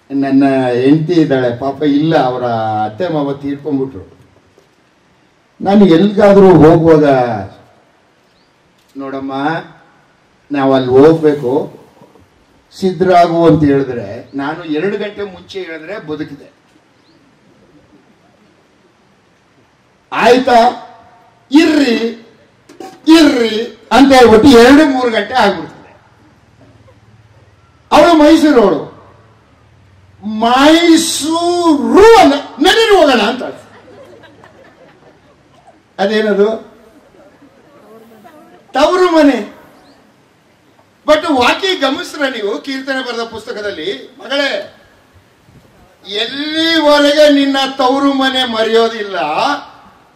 ನನ್ನ ಹೆಂಡತಿ ಇದ್ದಾಳೆ ಪಾಪ, ಇಲ್ಲ ಅವರ ಅತ್ತೆ ಮಾವ ತೀರ್ಕೊಂಡ್ಬಿಟ್ರು. ನಾನು ಎಲ್ಗಾದ್ರೂ ಹೋಗುವಾಗ, ನೋಡಮ್ಮ ನಾವು ಅಲ್ಲಿ ಹೋಗ್ಬೇಕು, ಸಿದ್ಧರಾಗು ಅಂತ ಹೇಳಿದ್ರೆ ನಾನು 2 ಗಂಟೆ ಮುಂಚೆ ಹೇಳಿದ್ರೆ ಬದುಕಿದೆ. ಆಯ್ತಾ, ಇರ್ರಿ ಅಂತ ಹೇಳ್ಬಿಟ್ಟು 2-3 ಗಂಟೆ ಆಗ್ಬಿಡ್ತದೆ. ಅವಳು ಮೈಸೂರು ನಡೀರಿ ಹೋಗೋಣ ಅಂತ. ಅದೇನದು? ತವರು ಮನೆ. ಬಟ್ ವಾಕ್ಯ ಗಮನಿಸ್ರ ನೀವು, ಕೀರ್ತನೆ ಬರೆದ ಪುಸ್ತಕದಲ್ಲಿ, ಮಗಳೇ ಎಲ್ಲಿವರೆಗೆ ನಿನ್ನ ತವರು ಮನೆ ಮರೆಯೋದಿಲ್ಲ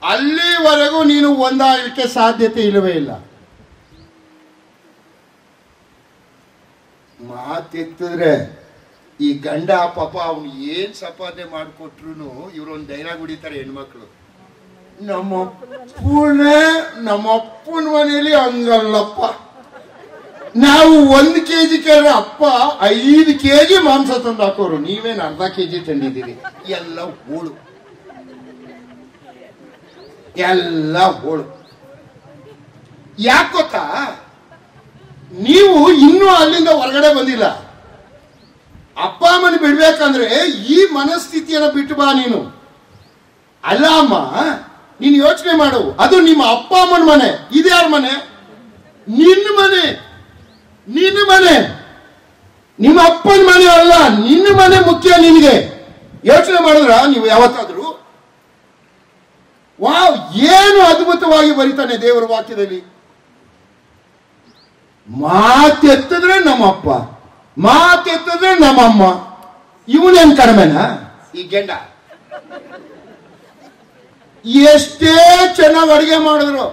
ಅಲ್ಲಿವರೆಗೂ ನೀನು ಒಂದಾಗಲಿಕ್ಕೆ ಸಾಧ್ಯತೆ ಇಲ್ಲವೇ ಇಲ್ಲ. ಮಾತೆತ್ತಿದ್ರೆ ಈ ಗಂಡ ಪಾಪ ಅವನು ಏನ್ ಸಂಪಾದನೆ ಮಾಡಿಕೊಟ್ರು ಇವ್ರೊಂದು ಡೈಲಾಗ್ ಹೊಡಿತಾರೆ ಹೆಣ್ಮಕ್ಳು, ನಮ್ಮಪ್ಪನ ಮನೆಯಲ್ಲಿ ಹಂಗಲ್ಲಪ್ಪ, ನಾವು 1 kg ಕೇಳಿದ್ರೆ ಅಪ್ಪ 5 kg ಮಾಂಸ ತಂದು ಹಾಕೋರು, ನೀವೇನು ಅರ್ಧ kg ತಂದಿದ್ದೀರಿ. ಎಲ್ಲ ಹೋಳು, ಎಲ್ಲ ಹೋಳು. ಯಾಕೆ ಗೊತ್ತಾ? ನೀವು ಇನ್ನೂ ಅಲ್ಲಿಂದ ಹೊರಗಡೆ ಬಂದಿಲ್ಲ. ಅಪ್ಪ ಅಮ್ಮನ ಬಿಡ್ಬೇಕಂದ್ರೆ ಈ ಮನಸ್ಥಿತಿಯನ್ನ ಬಿಟ್ಟು ಬಾ ನೀನು. ಅಲ್ಲ ಅಮ್ಮ, ನೀನು ಯೋಚನೆ ಮಾಡು, ಅದು ನಿಮ್ಮ ಅಪ್ಪ ಅಮ್ಮನ ಮನೆ, ಇದ್ಯಾರ ಮನೆ? ನಿನ್ನ ಮನೆ. ನಿಮ್ಮ ಅಪ್ಪನ ಮನೆ ಅಲ್ಲ, ನಿನ್ನ ಮನೆ ಮುಖ್ಯ ನಿನಗೆ. ಯೋಚನೆ ಮಾಡಿದ್ರ ನೀವು ಯಾವತ್ತಾದ್ರೂ? ವಾವ್, ಏನು ಅದ್ಭುತವಾಗಿ ಬರೀತಾನೆ ದೇವರ ವಾಕ್ಯದಲ್ಲಿ. ಮಾತೆತ್ತಿದ್ರೆ ನಮ್ಮಪ್ಪ, ಮಾತೆತ್ತಿದ್ರೆ ನಮ್ಮಮ್ಮ. ಇವನೇನ್ ಕಡಿಮೆನಾ? ಈ ಗಂಡ ಎಷ್ಟೇ ಚೆನ್ನಾಗಿ ಅಡಿಗೆ ಮಾಡಿದ್ರು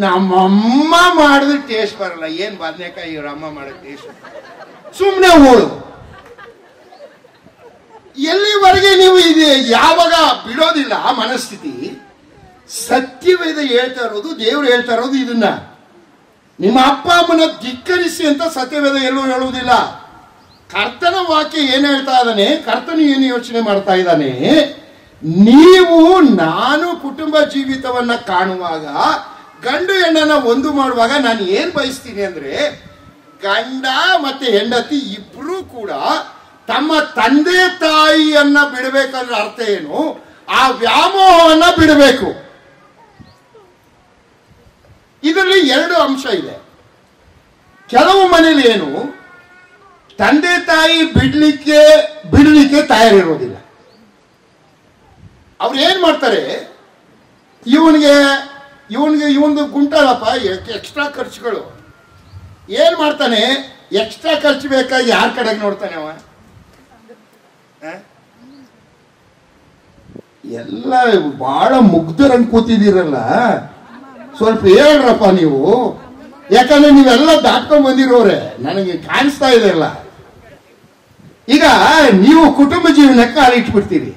ನಮ್ಮಮ್ಮ ಮಾಡಿದ್ರೆ ಟೇಸ್ಟ್ ಬರಲ್ಲ. ಏನ್ ಬದನೆಕಾಯಿ ಇವ್ರ ಅಮ್ಮ ಮಾಡೋದು ಟೇಸ್ಟ್, ಸುಮ್ಮನೆ ಹೋಳು. ಎಲ್ಲಿವರೆಗೆ ನೀವು ಇದೆ ಯಾವಾಗ ಬಿಡೋದಿಲ್ಲ ಆ ಮನಸ್ಥಿತಿ. ಸತ್ಯವೇದ ಹೇಳ್ತಾ ಇರೋದು, ದೇವ್ರು ಹೇಳ್ತಾ ಇರೋದು ಇದನ್ನ. ನಿಮ್ಮ ಅಪ್ಪ ಅಮ್ಮನ ಧಿಕ್ಕರಿಸಿ ಅಂತ ಸತ್ಯವೇದ ಎಲ್ಲೂ ಹೇಳುವುದಿಲ್ಲ. ಕರ್ತನ ವಾಕ್ಯ ಏನ್ ಹೇಳ್ತಾ ಇದ್ದಾನೆ, ಕರ್ತನು ಏನು ಯೋಚನೆ ಮಾಡ್ತಾ ಇದ್ದಾನೆ, ನೀವು ನಾನು ಕುಟುಂಬ ಜೀವಿತವನ್ನ ಕಾಣುವಾಗ, ಗಂಡು ಹೆಣ್ಣನ್ನ ಒಂದು ಮಾಡುವಾಗ ನಾನು ಏನ್ ಬಯಸ್ತೀನಿ ಅಂದ್ರೆ, ಗಂಡ ಮತ್ತೆ ಹೆಂಡತಿ ಇಬ್ರು ಕೂಡ ತಮ್ಮ ತಂದೆ ತಾಯಿಯನ್ನ ಬಿಡಬೇಕಂದ್ರೆ ಅರ್ಥ ಏನು? ಆ ವ್ಯಾಮೋಹವನ್ನ ಬಿಡಬೇಕು. ಇದರಲ್ಲಿ 2 ಅಂಶ ಇದೆ. ಕೆಲವು ಮನೇಲಿ ಏನು, ತಂದೆ ತಾಯಿ ಬಿಡಲಿಕ್ಕೆ ತಯಾರಿರೋದಿಲ್ಲ. ಅವ್ರು ಏನ್ ಮಾಡ್ತಾರೆ, ಇವನಿಗೆ ಇವನ್ದು ಗುಂಟಲ್ಲಪ್ಪ ಎಕ್ಸ್ಟ್ರಾ ಖರ್ಚುಗಳು. ಏನ್ ಮಾಡ್ತಾನೆ? ಎಕ್ಸ್ಟ್ರಾ ಖರ್ಚು ಬೇಕಾಗಿ ಯಾರ ಕಡೆಗೆ ನೋಡ್ತಾನೆ ಅವ? ಎಲ್ಲ ಬಹಳ ಮುಗ್ಧರಂಗ್ ಕೂತಿದ್ದೀರಲ್ಲ, ಸ್ವಲ್ಪ ಹೇಳ್ರಪ್ಪ ನೀವು. ಯಾಕಂದ್ರೆ ನೀವೆಲ್ಲ ದಾಟ್ಕೊಂಡ್ ಬಂದಿರೋರೆ, ನನಗೆ ಕಾಣಿಸ್ತಾ ಇದೆ ಅಲ್ಲ. ಈಗ ನೀವು ಕುಟುಂಬ ಜೀವನಕ್ಕೆ ಕಾಲಿಟ್ಬಿಡ್ತೀರಿ,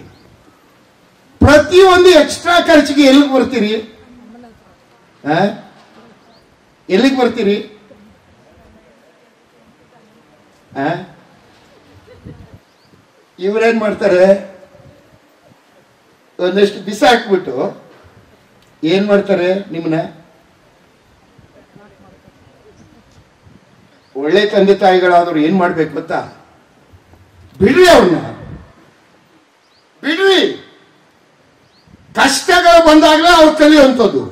ಪ್ರತಿಯೊಂದು ಎಕ್ಸ್ಟ್ರಾ ಖರ್ಚಿಗೆ ಎಲ್ಲಿಗೆ ಬರ್ತೀರಿ? ಎಲ್ಲಿಗೆ ಬರ್ತೀರಿ? ಇವ್ರೇನ್ ಮಾಡ್ತಾರೆ? ಒಂದಷ್ಟು ಬಿಸಾಕ್ಬಿಟ್ಟು ಏನ್ ಮಾಡ್ತಾರೆ? ನಿಮ್ಮನ್ನ ಒಳ್ಳೆ ತಂದೆ ತಾಯಿಗಳಾದ್ರು ಏನ್ ಮಾಡ್ಬೇಕು ಗೊತ್ತಾ? ಬಿಡ್ರಿ, ಅವ್ರನ್ನ ಬಿಡ್ರಿ. ಕಷ್ಟಗಳು ಬಂದಾಗಲೇ ಅವ್ರು ಕಲಿಯುವಂಥದ್ದು.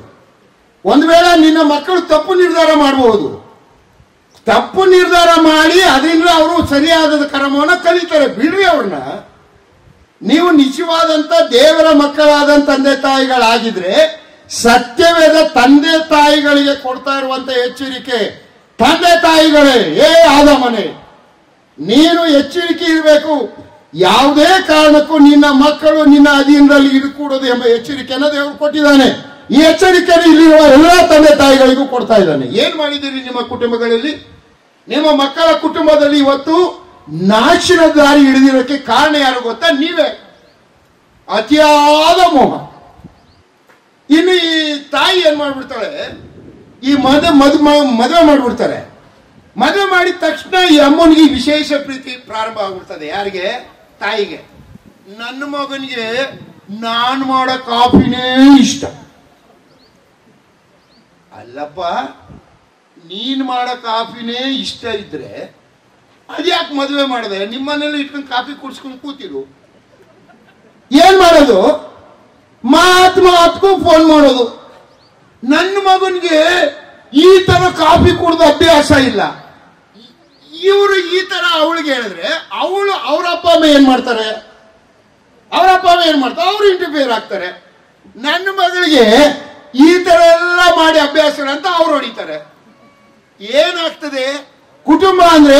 ಒಂದು ವೇಳೆ ನಿನ್ನ ಮಕ್ಕಳು ತಪ್ಪು ನಿರ್ಧಾರ ಮಾಡಬಹುದು, ತಪ್ಪು ನಿರ್ಧಾರ ಮಾಡಿ ಅದರಿಂದ ಅವರು ಸರಿಯಾದ ಕ್ರಮವನ್ನು ಕಲಿತಾರೆ. ಬಿಡ್ರಿ ಅವ್ರನ್ನ. ನೀವು ನಿಜವಾದಂತ ದೇವರ ಮಕ್ಕಳಾದ ತಂದೆ ತಾಯಿಗಳಾಗಿದ್ರೆ ಸತ್ಯವೇದ ತಂದೆ ತಾಯಿಗಳಿಗೆ ಕೊಡ್ತಾ ಇರುವಂತ ಎಚ್ಚರಿಕೆ, ತಂದೆ ತಾಯಿಗಳೇ, ಆದಮನೆ, ನೀನು ಎಚ್ಚರಿಕೆ ಇರಬೇಕು. ಯಾವುದೇ ಕಾರಣಕ್ಕೂ ನಿನ್ನ ಮಕ್ಕಳು ನಿನ್ನ ಅಧೀನದಲ್ಲಿ ಇರುಕೂಡದು ಎಂಬ ಎಚ್ಚರಿಕೆಯನ್ನು ದೇವರು ಕೊಟ್ಟಿದ್ದಾನೆ. ಈ ಎಚ್ಚರಿಕೆಯನ್ನು ಇಲ್ಲಿರುವ ಎಲ್ಲ ತಂದೆ ತಾಯಿಗಳಿಗೂ ಕೊಡ್ತಾ ಇದ್ದಾನೆ. ಏನ್ ಮಾಡಿದ್ದೀರಿ ನಿಮ್ಮ ಕುಟುಂಬಗಳಲ್ಲಿ? ನಿಮ್ಮ ಮಕ್ಕಳ ಕುಟುಂಬದಲ್ಲಿ ಇವತ್ತು ನಾಶನ ದಾರಿ ಹಿಡಿದಿರೋಕ್ಕೆ ಕಾರಣ ಯಾರು ಗೊತ್ತಾ? ನೀವೇ. ಅತಿಯಾದ ಮೋಹ. ಇನ್ನು ಈ ತಾಯಿ ಏನ್ ಮಾಡ್ಬಿಡ್ತಾಳೆ? ಈ ಮದುವೆ ಮಾಡ್ಬಿಡ್ತಾರೆ. ಮದುವೆ ಮಾಡಿದ ತಕ್ಷಣ ಈ ಅಮ್ಮನಿಗೆ ವಿಶೇಷ ಪ್ರೀತಿ ಪ್ರಾರಂಭ ಆಗ್ಬಿಡ್ತದೆ. ಯಾರಿಗೆ? ತಾಯಿಗೆ. ನನ್ನ ಮಗನಿಗೆ ನಾನು ಮಾಡೋ ಕಾಫಿನೇ ಇಷ್ಟ. ಅಲ್ಲಪ್ಪ, ನೀನ್ ಮಾಡೋ ಕಾಫಿನೇ ಇಷ್ಟ ಇದ್ರೆ ಅದ್ಯಾಕೆ ಮದುವೆ ಮಾಡಿದೆ? ನಿಮ್ಮನೇಲಿ ಇಟ್ಕೊಂಡು ಕಾಫಿ ಕುಡ್ಸ್ಕೊಂಡು ಕೂತಿರು. ಏನ್ ಮಾಡೋದು? ಮಾತ್ಗೂ ಫೋನ್ ಮಾಡೋದು. ನನ್ನ ಮಗನಿಗೆ ಈ ತರ ಕಾಫಿ ಕುಡ್ದು ಅಭ್ಯಾಸ ಇಲ್ಲ. ಇವರು ಈ ತರ ಅವಳಿಗೆ ಹೇಳಿದ್ರೆ ಅವ್ರ ಅಪ್ಪ ಅಮ್ಮ ಏನ್ ಮಾಡ್ತಾರೆ? ಅವ್ರು ಇಂಟರ್ಫಿಯರ್ ಆಗ್ತಾರೆ. ನನ್ನ ಮಗಳಿಗೆ ಈ ತರ ಎಲ್ಲ ಮಾಡಿ ಅಭ್ಯಾಸಗಳಂತ ಅವ್ರು ಹೊಡಿತಾರೆ. ಏನಾಗ್ತದೆ? ಕುಟುಂಬ ಅಂದ್ರೆ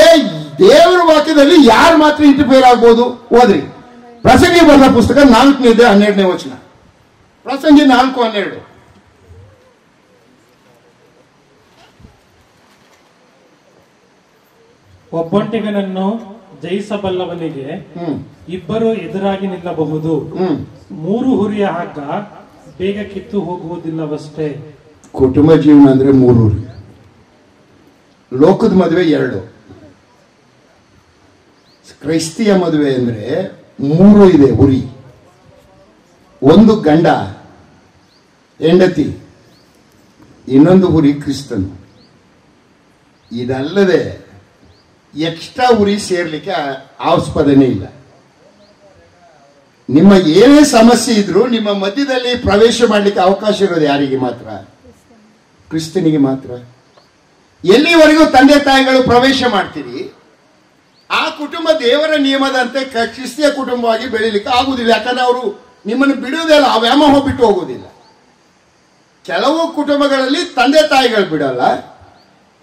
ದೇವರ ವಾಕ್ಯದಲ್ಲಿ ಯಾರು ಮಾತ್ರ ಇಂಟರ್ಫಿಯರ್ ಆಗ್ಬೋದು? ಓದ್ರಿ, ಪ್ರಸಂಗಿ ಬರೆದ ಪುಸ್ತಕ 4:12 ವಚನ. ಪ್ರಸಂಗಿ 4:12. ಒಬ್ಬೊಂಟಿಗನನ್ನು ಜಯಿಸಬಲ್ಲವನಿಗೆ ಇಬ್ಬರು ಎದುರಾಗಿ ನಿಲ್ಲಬಹುದು, 3 ಹುರಿಯ ಹಗ್ಗ ಬೇಗ ಕಿತ್ತು ಹೋಗುವುದಿಲ್ಲವಷ್ಟೇ. ಕುಟುಂಬ ಜೀವನ ಅಂದ್ರೆ 3 ಹುರಿ. ಲೋಕದ ಮದುವೆ 2, ಕ್ರೈಸ್ತಿಯ ಮದುವೆ ಅಂದ್ರೆ 3 ಇದೆ ಹುರಿ. ಒಂದು ಗಂಡ ಹೆಂಡತಿ, ಇನ್ನೊಂದು ಹುರಿ ಕ್ರಿಸ್ತನು. ಇದಲ್ಲದೆ ಎಕ್ಸ್ಟ್ರಾ ಉರಿ ಸೇರ್ಲಿಕ್ಕೆ ಆಸ್ಪದನೇ ಇಲ್ಲ. ನಿಮ್ಮ ಏನೇ ಸಮಸ್ಯೆ ಇದ್ರೂ ನಿಮ್ಮ ಮಧ್ಯದಲ್ಲಿ ಪ್ರವೇಶ ಮಾಡಲಿಕ್ಕೆ ಅವಕಾಶ ಇರೋದು ಯಾರಿಗೆ ಮಾತ್ರ? ಕ್ರಿಸ್ತನಿಗೆ ಮಾತ್ರ. ಎಲ್ಲಿವರೆಗೂ ತಂದೆ ತಾಯಿಗಳು ಪ್ರವೇಶ ಮಾಡ್ತೀರಿ ಆ ಕುಟುಂಬ ದೇವರ ನಿಯಮದಂತೆ ಕ್ರಿಸ್ತಿಯ ಕುಟುಂಬವಾಗಿ ಬೆಳೀಲಿಕ್ಕೆ ಆಗುದಿಲ್ಲ. ಯಾಕಂದ್ರೆ ಅವರು ನಿಮ್ಮನ್ನು ಬಿಡುವುದಿಲ್ಲ, ಆ ವ್ಯಾಮೋಹ ಬಿಟ್ಟು ಹೋಗುವುದಿಲ್ಲ. ಕೆಲವು ಕುಟುಂಬಗಳಲ್ಲಿ ತಂದೆ ತಾಯಿಗಳು ಬಿಡಲ್ಲ,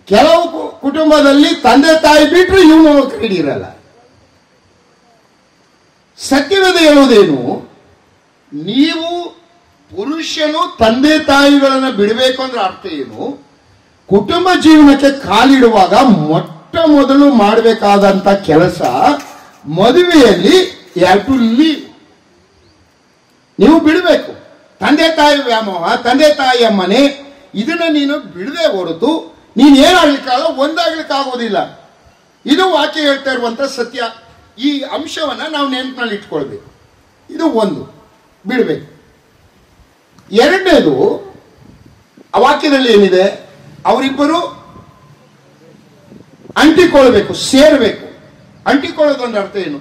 ಕೆಲವು ಕುಟುಂಬದಲ್ಲಿ ತಂದೆ ತಾಯಿ ಬಿಟ್ಟರು ಇವನು ಕ್ರೀಡೆ ಇರಲ್ಲ. ಸತ್ಯವೇದ ಹೇಳುವುದೇನು? ನೀವು ಪುರುಷನು ತಂದೆ ತಾಯಿಗಳನ್ನ ಬಿಡಬೇಕು ಅಂದ್ರೆ ಅರ್ಥ ಏನು? ಕುಟುಂಬ ಜೀವನಕ್ಕೆ ಕಾಲಿಡುವಾಗ ಮೊಟ್ಟ ಮೊದಲು ಮಾಡಬೇಕಾದಂತ ಕೆಲಸ ಮದುವೆಯಲ್ಲಿ ನೀವು ಬಿಡಬೇಕು. ತಂದೆ ತಾಯಿ ವ್ಯಾಮೋಹ, ತಂದೆ ತಾಯಿಯ ಮನೆ, ಇದನ್ನ ನೀನು ಬಿಡದೆ ಹೊರತು ನೀನೇನಾಗ್ಲಿಕ್ಕಾಗ ಒಂದಾಗ್ಲಿಕ್ಕಾಗೋದಿಲ್ಲ. ಇದು ವಾಕ್ಯ ಹೇಳ್ತಾ ಇರುವಂತ ಸತ್ಯ. ಈ ಅಂಶವನ್ನ ನಾವು ನೆನಪಿನಲ್ಲಿ ಇಟ್ಕೊಳ್ಬೇಕು. ಇದು ಒಂದು, ಬಿಡಬೇಕು. ಎರಡನೇದು, ಆ ವಾಕ್ಯದಲ್ಲಿ ಏನಿದೆ? ಅವರಿಬ್ಬರು ಅಂಟಿಕೊಳ್ಬೇಕು, ಸೇರಬೇಕು. ಅಂಟಿಕೊಳ್ಳೋದೊಂದು ಅರ್ಥ ಏನು?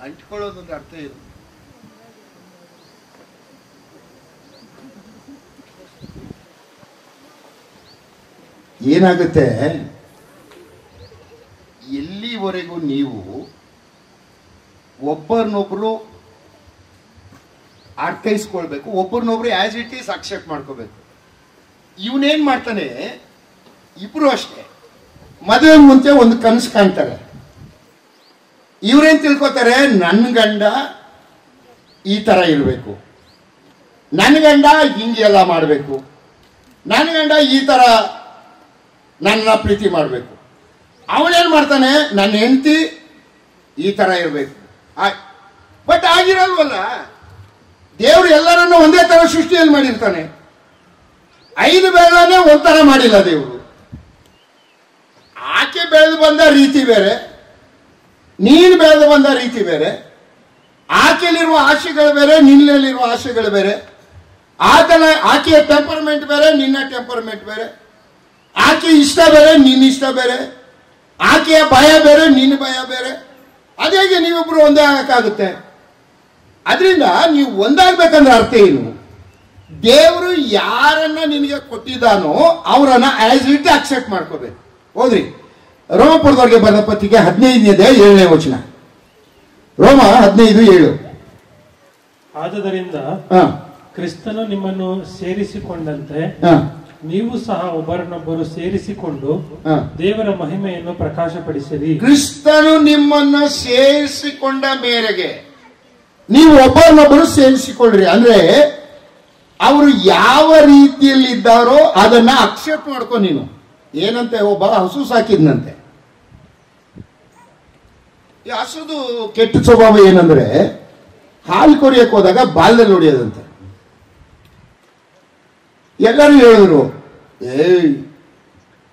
ಅಂಟಿಕೊಳ್ಳೋದೊಂದು ಅರ್ಥ ಏನು? ಏನಾಗುತ್ತೆ? ಎಲ್ಲಿವರೆಗೂ ನೀವು ಒಬ್ಬರನ್ನೊಬ್ರು ಅರ್ಥೈಸ್ಕೊಳ್ಬೇಕು, ಒಬ್ಬರನ್ನೊಬ್ರು ಆಸ್ ಇಟ್ ಈಸ್ ಅಕ್ಸೆಪ್ಟ್ ಮಾಡ್ಕೋಬೇಕು. ಇವನೇನ್ ಮಾಡ್ತಾನೆ, ಇಬ್ರು ಅಷ್ಟೇ ಮದುವೆ ಮುಂಚೆ ಒಂದು ಕನಸು ಕಾಣ್ತಾರೆ. ಇವ್ರೇನ್ ತಿಳ್ಕೊತಾರೆ, ನನ್ನ ಗಂಡ ಈ ತರ ಇರಬೇಕು, ನನ್ನ ಗಂಡ ಹಿಂಗೆಲ್ಲ ಮಾಡಬೇಕು, ನನ್ನ ಗಂಡ ಈ ತರ ನನ್ನ ಪ್ರೀತಿ ಮಾಡಬೇಕು. ಅವನೇನ್ ಮಾಡ್ತಾನೆ, ನನ್ನ ಹೆಂಡತಿ ಈ ತರ ಇರಬೇಕು. ಬಟ್ ಆಗಿರಲ್ವಲ್ಲ, ದೇವ್ರು ಎಲ್ಲರನ್ನು ಒಂದೇ ತರ ಸೃಷ್ಟಿಯಲ್ಲಿ ಮಾಡಿರ್ತಾನೆ. 5 ಬೆಳನೇ ಒಂಥರ ಮಾಡಿಲ್ಲ ದೇವರು. ಆಕೆ ಬೆಳೆದು ಬಂದ ರೀತಿ ಬೇರೆ, ನೀನು ಬೆಳೆದು ಬಂದ ರೀತಿ ಬೇರೆ, ಆಕೆಯಲ್ಲಿರುವ ಆಶೆಗಳು ಬೇರೆ, ನಿನ್ನಲ್ಲಿರುವ ಆಶೆಗಳು ಬೇರೆ, ಆಕೆಯ ಟೆಂಪರ್ಮೆಂಟ್ ಬೇರೆ, ನಿನ್ನ ಟೆಂಪರ್ಮೆಂಟ್ ಬೇರೆ, ಆಕೆ ಇಷ್ಟ ಬೇರೆ, ನಿನ್ನ ಇಷ್ಟ ಬೇರೆ, ಆಕೆಯ ಭಯ ಬೇರೆ, ನಿನ್ನ ಭಯ ಬೇರೆ. ಅದೇಗೆ ನೀವಿಬ್ರು ಒಂದೇ ಆಗಕ್ಕಾಗುತ್ತೆ? ಅದರಿಂದ ನೀವು ಒಂದಾಗ್ಬೇಕಂದ್ರೆ ಅರ್ಥ ಏನು? ದೇವರು ಯಾರನ್ನ ನಿನಗೆ ಕೊಟ್ಟಿದ್ದಾನೋ ಅವರನ್ನ ಆಸ್ ಇಟ್ ಅಕ್ಸೆಪ್ಟ್ ಮಾಡ್ಕೋಬೇಕು. ಹೋದ್ರಿ ರೋಮಪುರದವ್ರಿಗೆ ಬರೆದ ಪತ್ರಿಕೆ 15ನೇ 7ನೇ ವಚನ. ರೋಮ 15:7. ಆದುದರಿಂದ ಕ್ರಿಸ್ತನು ನಿಮ್ಮನ್ನು ಸೇರಿಸಿಕೊಂಡಂತೆ ನೀವು ಸಹ ಒಬ್ಬರನ್ನೊಬ್ಬರು ಸೇರಿಸಿಕೊಂಡು ದೇವರ ಮಹಿಮೆಯನ್ನು ಪ್ರಕಾಶಪಡಿಸಿರಿ. ಕ್ರಿಸ್ತನು ನಿಮ್ಮನ್ನು ಸೇರಿಸಿಕೊಂಡ ಮೇರೆಗೆ ನೀವು ಒಬ್ಬರನ್ನೊಬ್ಬರು ಸೇರಿಸಿಕೊಳ್ಳ್ರಿ. ಅಂದ್ರೆ ಅವರು ಯಾವ ರೀತಿಯಲ್ಲಿ ಇದ್ದಾರೋ ಅದನ್ನ ಅಕ್ಸೆಪ್ಟ್ ಮಾಡ್ಕೊ. ನೀನು ಏನಂತೆ, ಒಬ್ಬ ಹಸು ಸಾಕಿದ್ನಂತೆ. ಈ ಹಸುದು ಕೆಟ್ಟ ಸ್ವಭಾವ ಏನಂದ್ರೆ, ಹಾಲು ಕೊರಿಯಕ್ಕೆ ಹೋದಾಗ ಬಾಲ್ದಲ್ಲಿ ಹೊಡೆಯೋದಂತೆ. ಎಲ್ಲರೂ ಹೇಳಿದ್ರು,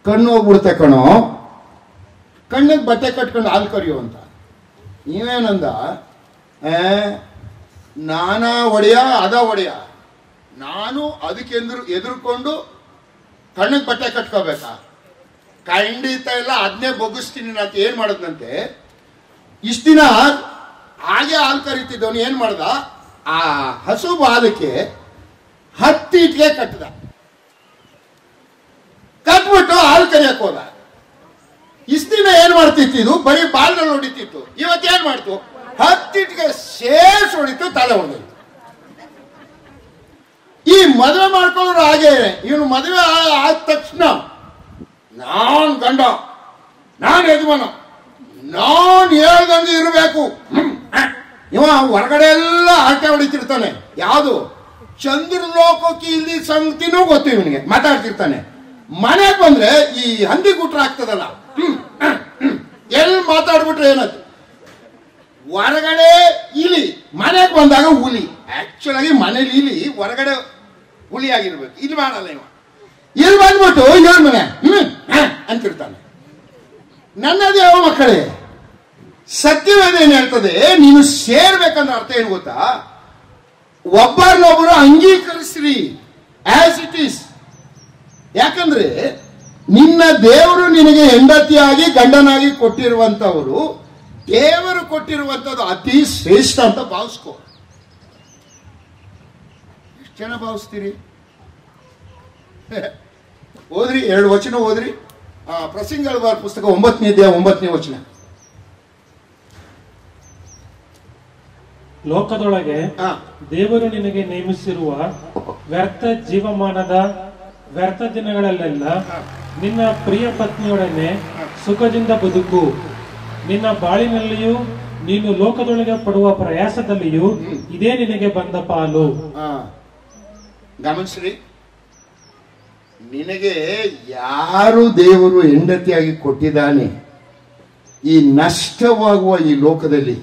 ಕಣ್ಣು ಹೋಗ್ಬಿಡುತ್ತೆ ಕಣೋ, ಕಣ್ಣಿಗೆ ಬಟ್ಟೆ ಕಟ್ಕೊಂಡು ಹಾಲು ಕರಿಯೋ ಅಂತ. ನೀವೇನಂದ, ನಾನಾ ಒಡೆಯ ಅದ ಒಡೆಯ, ನಾನು ಅದಕ್ಕೆ ಎದುರ್ಕೊಂಡು ಕಣ್ಣಿಗೆ ಬಟ್ಟೆ ಕಟ್ಕೋಬೇಕಾ? ಖಂಡಿತ ಇಲ್ಲ, ಅದನ್ನೇ ಬೊಗಿಸ್ತೀನಿ ಅಂತ. ಏನ್ ಮಾಡೋದಂತೆ, ಇಷ್ಟ ದಿನ ಹಾಗೆ ಹಾಲು ಕರಿತಿದ್ದವನು ಏನ್ ಮಾಡ್ದ, ಆ ಹಸು ಬಾಲಕ್ಕೆ 10 ಇಟ್ಟಿಗೆ ಕಟ್ಬಿಟ್ಟು ಹಾಲು ಕರಿಯಕ್ಕೆ ಹೋದ. ಇಷ್ಟ ದಿನ ಏನ್ ಮಾಡ್ತಿತ್ತು, ಬರೀ ಬಾಲ್ನಲ್ಲಿ ಹೊಡಿತಿತ್ತು. ಇವತ್ತೇನ್ ಮಾಡ್ತು, 10 ಇಟ್ಟಿಗೆ ಸೇರ್ಸ್ ಹೊಡಿತು, ತಲೆ ಹೊಡೆದಿತ್ತು. ಈ ಮದುವೆ ಮಾಡ್ಕೊಂಡ್ರು ಹಾಗೆ. ಇವನು ಮದುವೆ ಆದ ತಕ್ಷಣ ನಾನ್ ಗಂಡ, ನಾನ್ ಯಜಮಾನ, ನಾನ್ ಹೇಳ್ದಂಗೆ ಇರಬೇಕು. ಇವ ಹೊರಗಡೆ ಎಲ್ಲ ಆಟೆ ಹೊಡಿತಿರ್ತಾನೆ. ಯಾವುದು ಚಂದ್ರಲೋಕಕ್ಕೆ ಇಲ್ಲಿ ಸಂಗತಿನೂ ಗೊತ್ತು ಇವನಿಗೆ, ಮಾತಾಡ್ತಿರ್ತಾನೆ. ಮನೆಗೆ ಬಂದ್ರೆ ಈ ಹಂದಿ ಗುಟ್ರ ಆಗ್ತದಲ್ಲ, ಎಲ್ಲಿ ಮಾತಾಡ್ಬಿಟ್ರೆ ಏನದು, ಹೊರಗಡೆ ಇಲಿ, ಮನೆಗೆ ಬಂದಾಗ ಹುಲಿ. ಆಕ್ಚುಲ್ ಆಗಿ ಮನೇಲಿ ಇಲಿ, ಹೊರಗಡೆ ಹುಲಿ ಆಗಿರ್ಬೇಕು. ಇಲ್ಲಿ ಮಾಡಲ್ಲ ಇವ. ಇಲ್ಲಿ ಬಂದ್ಬಿಟ್ಟು ಇವ್ರ ಮನೆ ಅಂತಿರ್ತಾನೆ. ನನ್ನದೇ ಯಾವ ಮಕ್ಕಳೇ, ಸತ್ಯವೇದ ಏನ್ ಹೇಳ್ತದೆ, ನೀನು ಸೇರ್ಬೇಕಂದ್ರೆ ಅರ್ಥ ಏನು ಗೊತ್ತಾ, ಒಬ್ಬರನ್ನೊಬ್ಬರು ಅಂಗೀಕರಿಸ್ರಿ ಆಸ್ ಇಟ್ ಈಸ್. ಯಾಕಂದ್ರೆ ನಿನ್ನ ದೇವರು ನಿನಗೆ ಹೆಂಡತಿಯಾಗಿ ಗಂಡನಾಗಿ ಕೊಟ್ಟಿರುವಂತವರು, ದೇವರು ಕೊಟ್ಟಿರುವಂತದ್ದು ಅತಿ ಶ್ರೇಷ್ಠ ಅಂತ ಭಾವಿಸ್ಕೋ. ಎಷ್ಟು ಜನ ಭಾವಿಸ್ತೀರಿ? ಓದ್ರಿ, 2 ವಚನ ಓದ್ರಿ. ಪ್ರಸಂಗಗಳ ಪುಸ್ತಕ 9ನೇ ಅಧ್ಯಾಯ 9ನೇ ವಚನ. ಲೋಕದೊಳಗೆ ದೇವರು ನಿನಗೆ ನೇಮಿಸಿರುವ ವ್ಯರ್ಥ ಜೀವಮಾನದ ವ್ಯರ್ಥ ದಿನಗಳಲ್ಲೆಲ್ಲ ನಿನ್ನ ಪ್ರಿಯ ಪತ್ನಿಯೊಡನೆ ಸುಖದಿಂದ ಬದುಕು. ನಿನ್ನ ಬಾಳಿನಲ್ಲಿಯೂ ನೀನು ಲೋಕದೊಳಗೆ ಪಡುವ ಪ್ರಯಾಸದಲ್ಲಿಯೂ ಇದೇ ನಿನಗೆ ಬಂದ ಪಾಲು. ಗಮನಿಸ್ರಿ, ನಿನಗೆ ಯಾರು ದೇವರು ಹೆಂಡತಿಯಾಗಿ ಕೊಟ್ಟಿದ್ದಾನೆ, ಈ ನಷ್ಟವಾಗುವ ಈ ಲೋಕದಲ್ಲಿ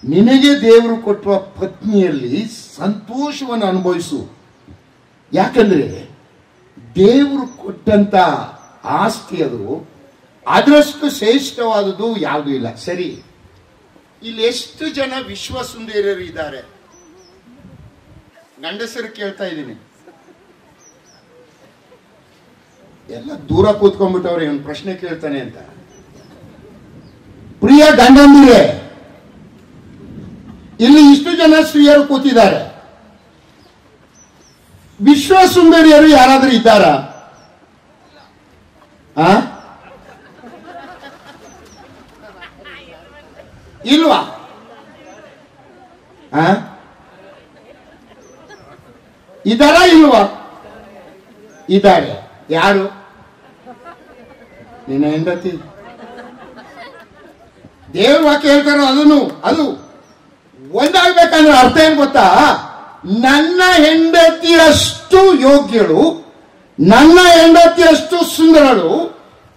ನಿನಗೆ ದೇವರು ಕೊಟ್ಟುವ ಪತ್ನಿಯಲ್ಲಿ ಸಂತೋಷವನ್ನು ಅನುಭವಿಸು. ಯಾಕಂದ್ರೆ ದೇವರು ಕೊಟ್ಟಂತ ಆಸ್ತಿ ಅದು, ಅದರಷ್ಟು ಶ್ರೇಷ್ಠವಾದದ್ದು ಯಾವುದೂ ಇಲ್ಲ. ಸರಿ, ಇಲ್ಲಿ ಎಷ್ಟು ಜನ ವಿಶ್ವಸುಂದರಿಯರು ಇದ್ದಾರೆ? ಗಂಡಸರು ಕೇಳ್ತಾ ಇದ್ದೀನಿ. ಎಲ್ಲ ದೂರ ಕೂತ್ಕೊಂಡ್ಬಿಟ್ಟವ್ರೆ, ಇವನು ಪ್ರಶ್ನೆ ಕೇಳ್ತಾನೆ ಅಂತ. ಪ್ರಿಯ ಗಂಡಂದಿರೇ, ಇಲ್ಲಿ ಇಷ್ಟು ಜನ ಸ್ತ್ರೀಯರು ಕೂತಿದ್ದಾರೆ. ವಿಶ್ವಸುಂದರಿಯರು ಯಾರಾದ್ರೂ ಇದ್ದಾರಾ? ಇಲ್ವಾ? ಇದಾರ ಇಲ್ವಾ? ಇದ್ದಾರೆ. ಯಾರು? ನಿನ್ನ ಹೆಂಡತಿ. ದೇವ್ರ ವಾಕ್ಯ ಹೇಳ್ತಾರೋ ಅದು ಒಂದಾಗ್ಬೇಕಂದ್ರೆ ಅರ್ಥ ಏನ್ ಗೊತ್ತಾ? ನನ್ನ ಹೆಂಡತಿಯಷ್ಟು ಯೋಗ್ಯಳು, ನನ್ನ ಹೆಂಡತಿಯಷ್ಟು ಸುಂದರಳು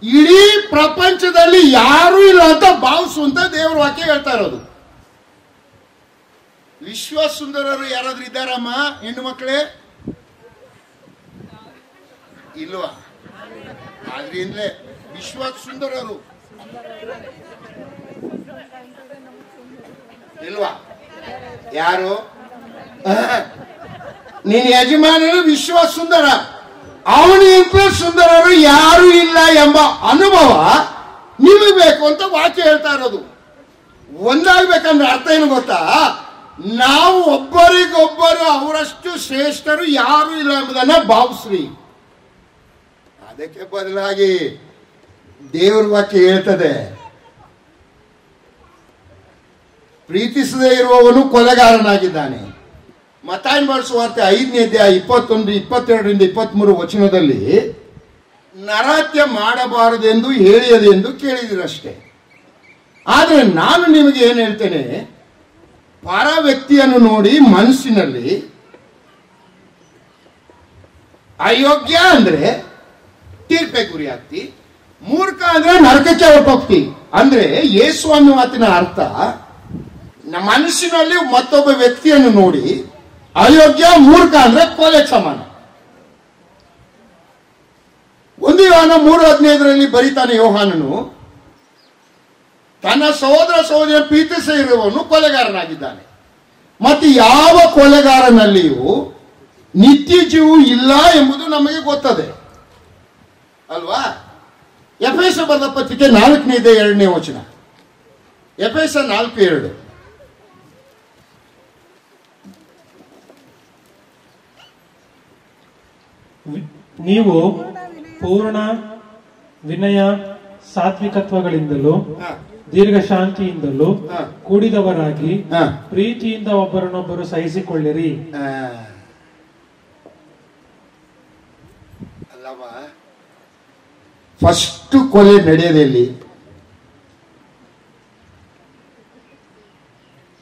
ಇಡೀ ಪ್ರಪಂಚದಲ್ಲಿ ಯಾರೂ ಇಲ್ಲ ಅಂತ ಭಾವಿಸುವಂತ ದೇವ್ರ ವಾಕ್ಯ ಹೇಳ್ತಾ ಇರೋದು. ವಿಶ್ವ ಸುಂದರರು ಯಾರಾದ್ರೂ ಇದ್ದಾರಮ್ಮ ಹೆಣ್ಣು ಮಕ್ಕಳೇ? ಇಲ್ವಾ? ಆದ್ರಿಂದಲೇ ವಿಶ್ವ ಸುಂದರರು ಇಲ್ವಾ? ಯಾರು? ನಿನ್ನ ಯಜಮಾನನು ವಿಶ್ವ ಸುಂದರ, ಅವನಿಗಿಂತ ಸುಂದರರು ಯಾರು ಇಲ್ಲ ಎಂಬ ಅನುಭವ ನಿಮಗೆ ಬೇಕು ಅಂತ ವಾಕ್ಯ ಹೇಳ್ತಾ ಇರೋದು. ಒಂದಾಗ್ಬೇಕಂದ್ರೆ ಅರ್ಥ ಏನು ಗೊತ್ತಾ? ನಾವು ಒಬ್ಬರಿಗೊಬ್ಬರು ಅವರಷ್ಟು ಶ್ರೇಷ್ಠರು ಯಾರು ಇಲ್ಲ ಎಂಬುದನ್ನ ಭಾವಿಸ್ರಿ. ಅದಕ್ಕೆ ಬದಲಾಗಿ ದೇವರ ವಾಕ್ಯ ಹೇಳ್ತದೆ, ಪ್ರೀತಿಸದೇ ಇರುವವನು ಕೊಲೆಗಾರನಾಗಿದ್ದಾನೆ. ಮತ್ತಾಯನ ಸುವಾರ್ತೆ 5ನೇ ಅಧ್ಯಾಯ 21, 22ರಿಂದ 23 ವಚನದಲ್ಲಿ ನರಹತ್ಯೆ ಮಾಡಬಾರದೆಂದು ಹೇಳಿಯದೆಂದು ಕೇಳಿದಿರಷ್ಟೇ. ಆದರೆ ನಾನು ನಿಮಗೆ ಏನು ಹೇಳ್ತೇನೆ, ಪರ ವ್ಯಕ್ತಿಯನ್ನು ನೋಡಿ ಮನಸ್ಸಿನಲ್ಲಿ ಅಯೋಗ್ಯ ಅಂದ್ರೆ ತೀರ್ಪೆ ಗುರಿ ಆಗ್ತಿ, ಮೂರ್ಖ ಅಂದ್ರೆ ನರಕಕ್ಕೆ ಹೊರಟೋಗ್ತಿ. ಅಂದ್ರೆ ಯೇಸು ಅನ್ನೋ ಮಾತಿನ ಅರ್ಥ, ನಮ್ಮ ಮನಸ್ಸಿನಲ್ಲಿ ಮತ್ತೊಬ್ಬ ವ್ಯಕ್ತಿಯನ್ನು ನೋಡಿ ಅಯೋಗ್ಯ ಮೂರ್ಖ ಅಂದ್ರೆ ಕೊಲೆ ಸಮಾನ. 1 ಯೋಹಾನ 3:15 ಬರೀತಾನೆ ಯೋಹಾನನು, ತನ್ನ ಸಹೋದರ ಪ್ರೀತಿಸೇ ಇರುವವನು ಕೊಲೆಗಾರನಾಗಿದ್ದಾನೆ. ಮತ್ತು ಯಾವ ಕೊಲೆಗಾರನಲ್ಲಿಯೂ ನಿತ್ಯ ಜೀವ ಇಲ್ಲ ಎಂಬುದು ನಮಗೆ ಗೊತ್ತದೆ ಅಲ್ವಾ? ಎಫೆಸ ಬರೆದ ಪತ್ರಿಕೆ 4ನೇ ಅಧ್ಯಾಯ 2ನೇ ವಚನ. ಎಫೆಸ 4:2. ನೀವು ಪೂರ್ಣ ವಿನಯ ಸಾತ್ವಿಕತ್ವಗಳಿಂದಲೂ ದೀರ್ಘ ಶಾಂತಿಯಿಂದಲೂ ಕೂಡಿದವರಾಗಿ ಪ್ರೀತಿಯಿಂದ ಒಬ್ಬರನ್ನೊಬ್ಬರು ಸಹಿಸಿಕೊಳ್ಳಿರಿ. ಅಲ್ಲವಾ? ಫಸ್ಟ್ ಕೊಲೆ ನಡೆಯೋದಲ್ಲಿ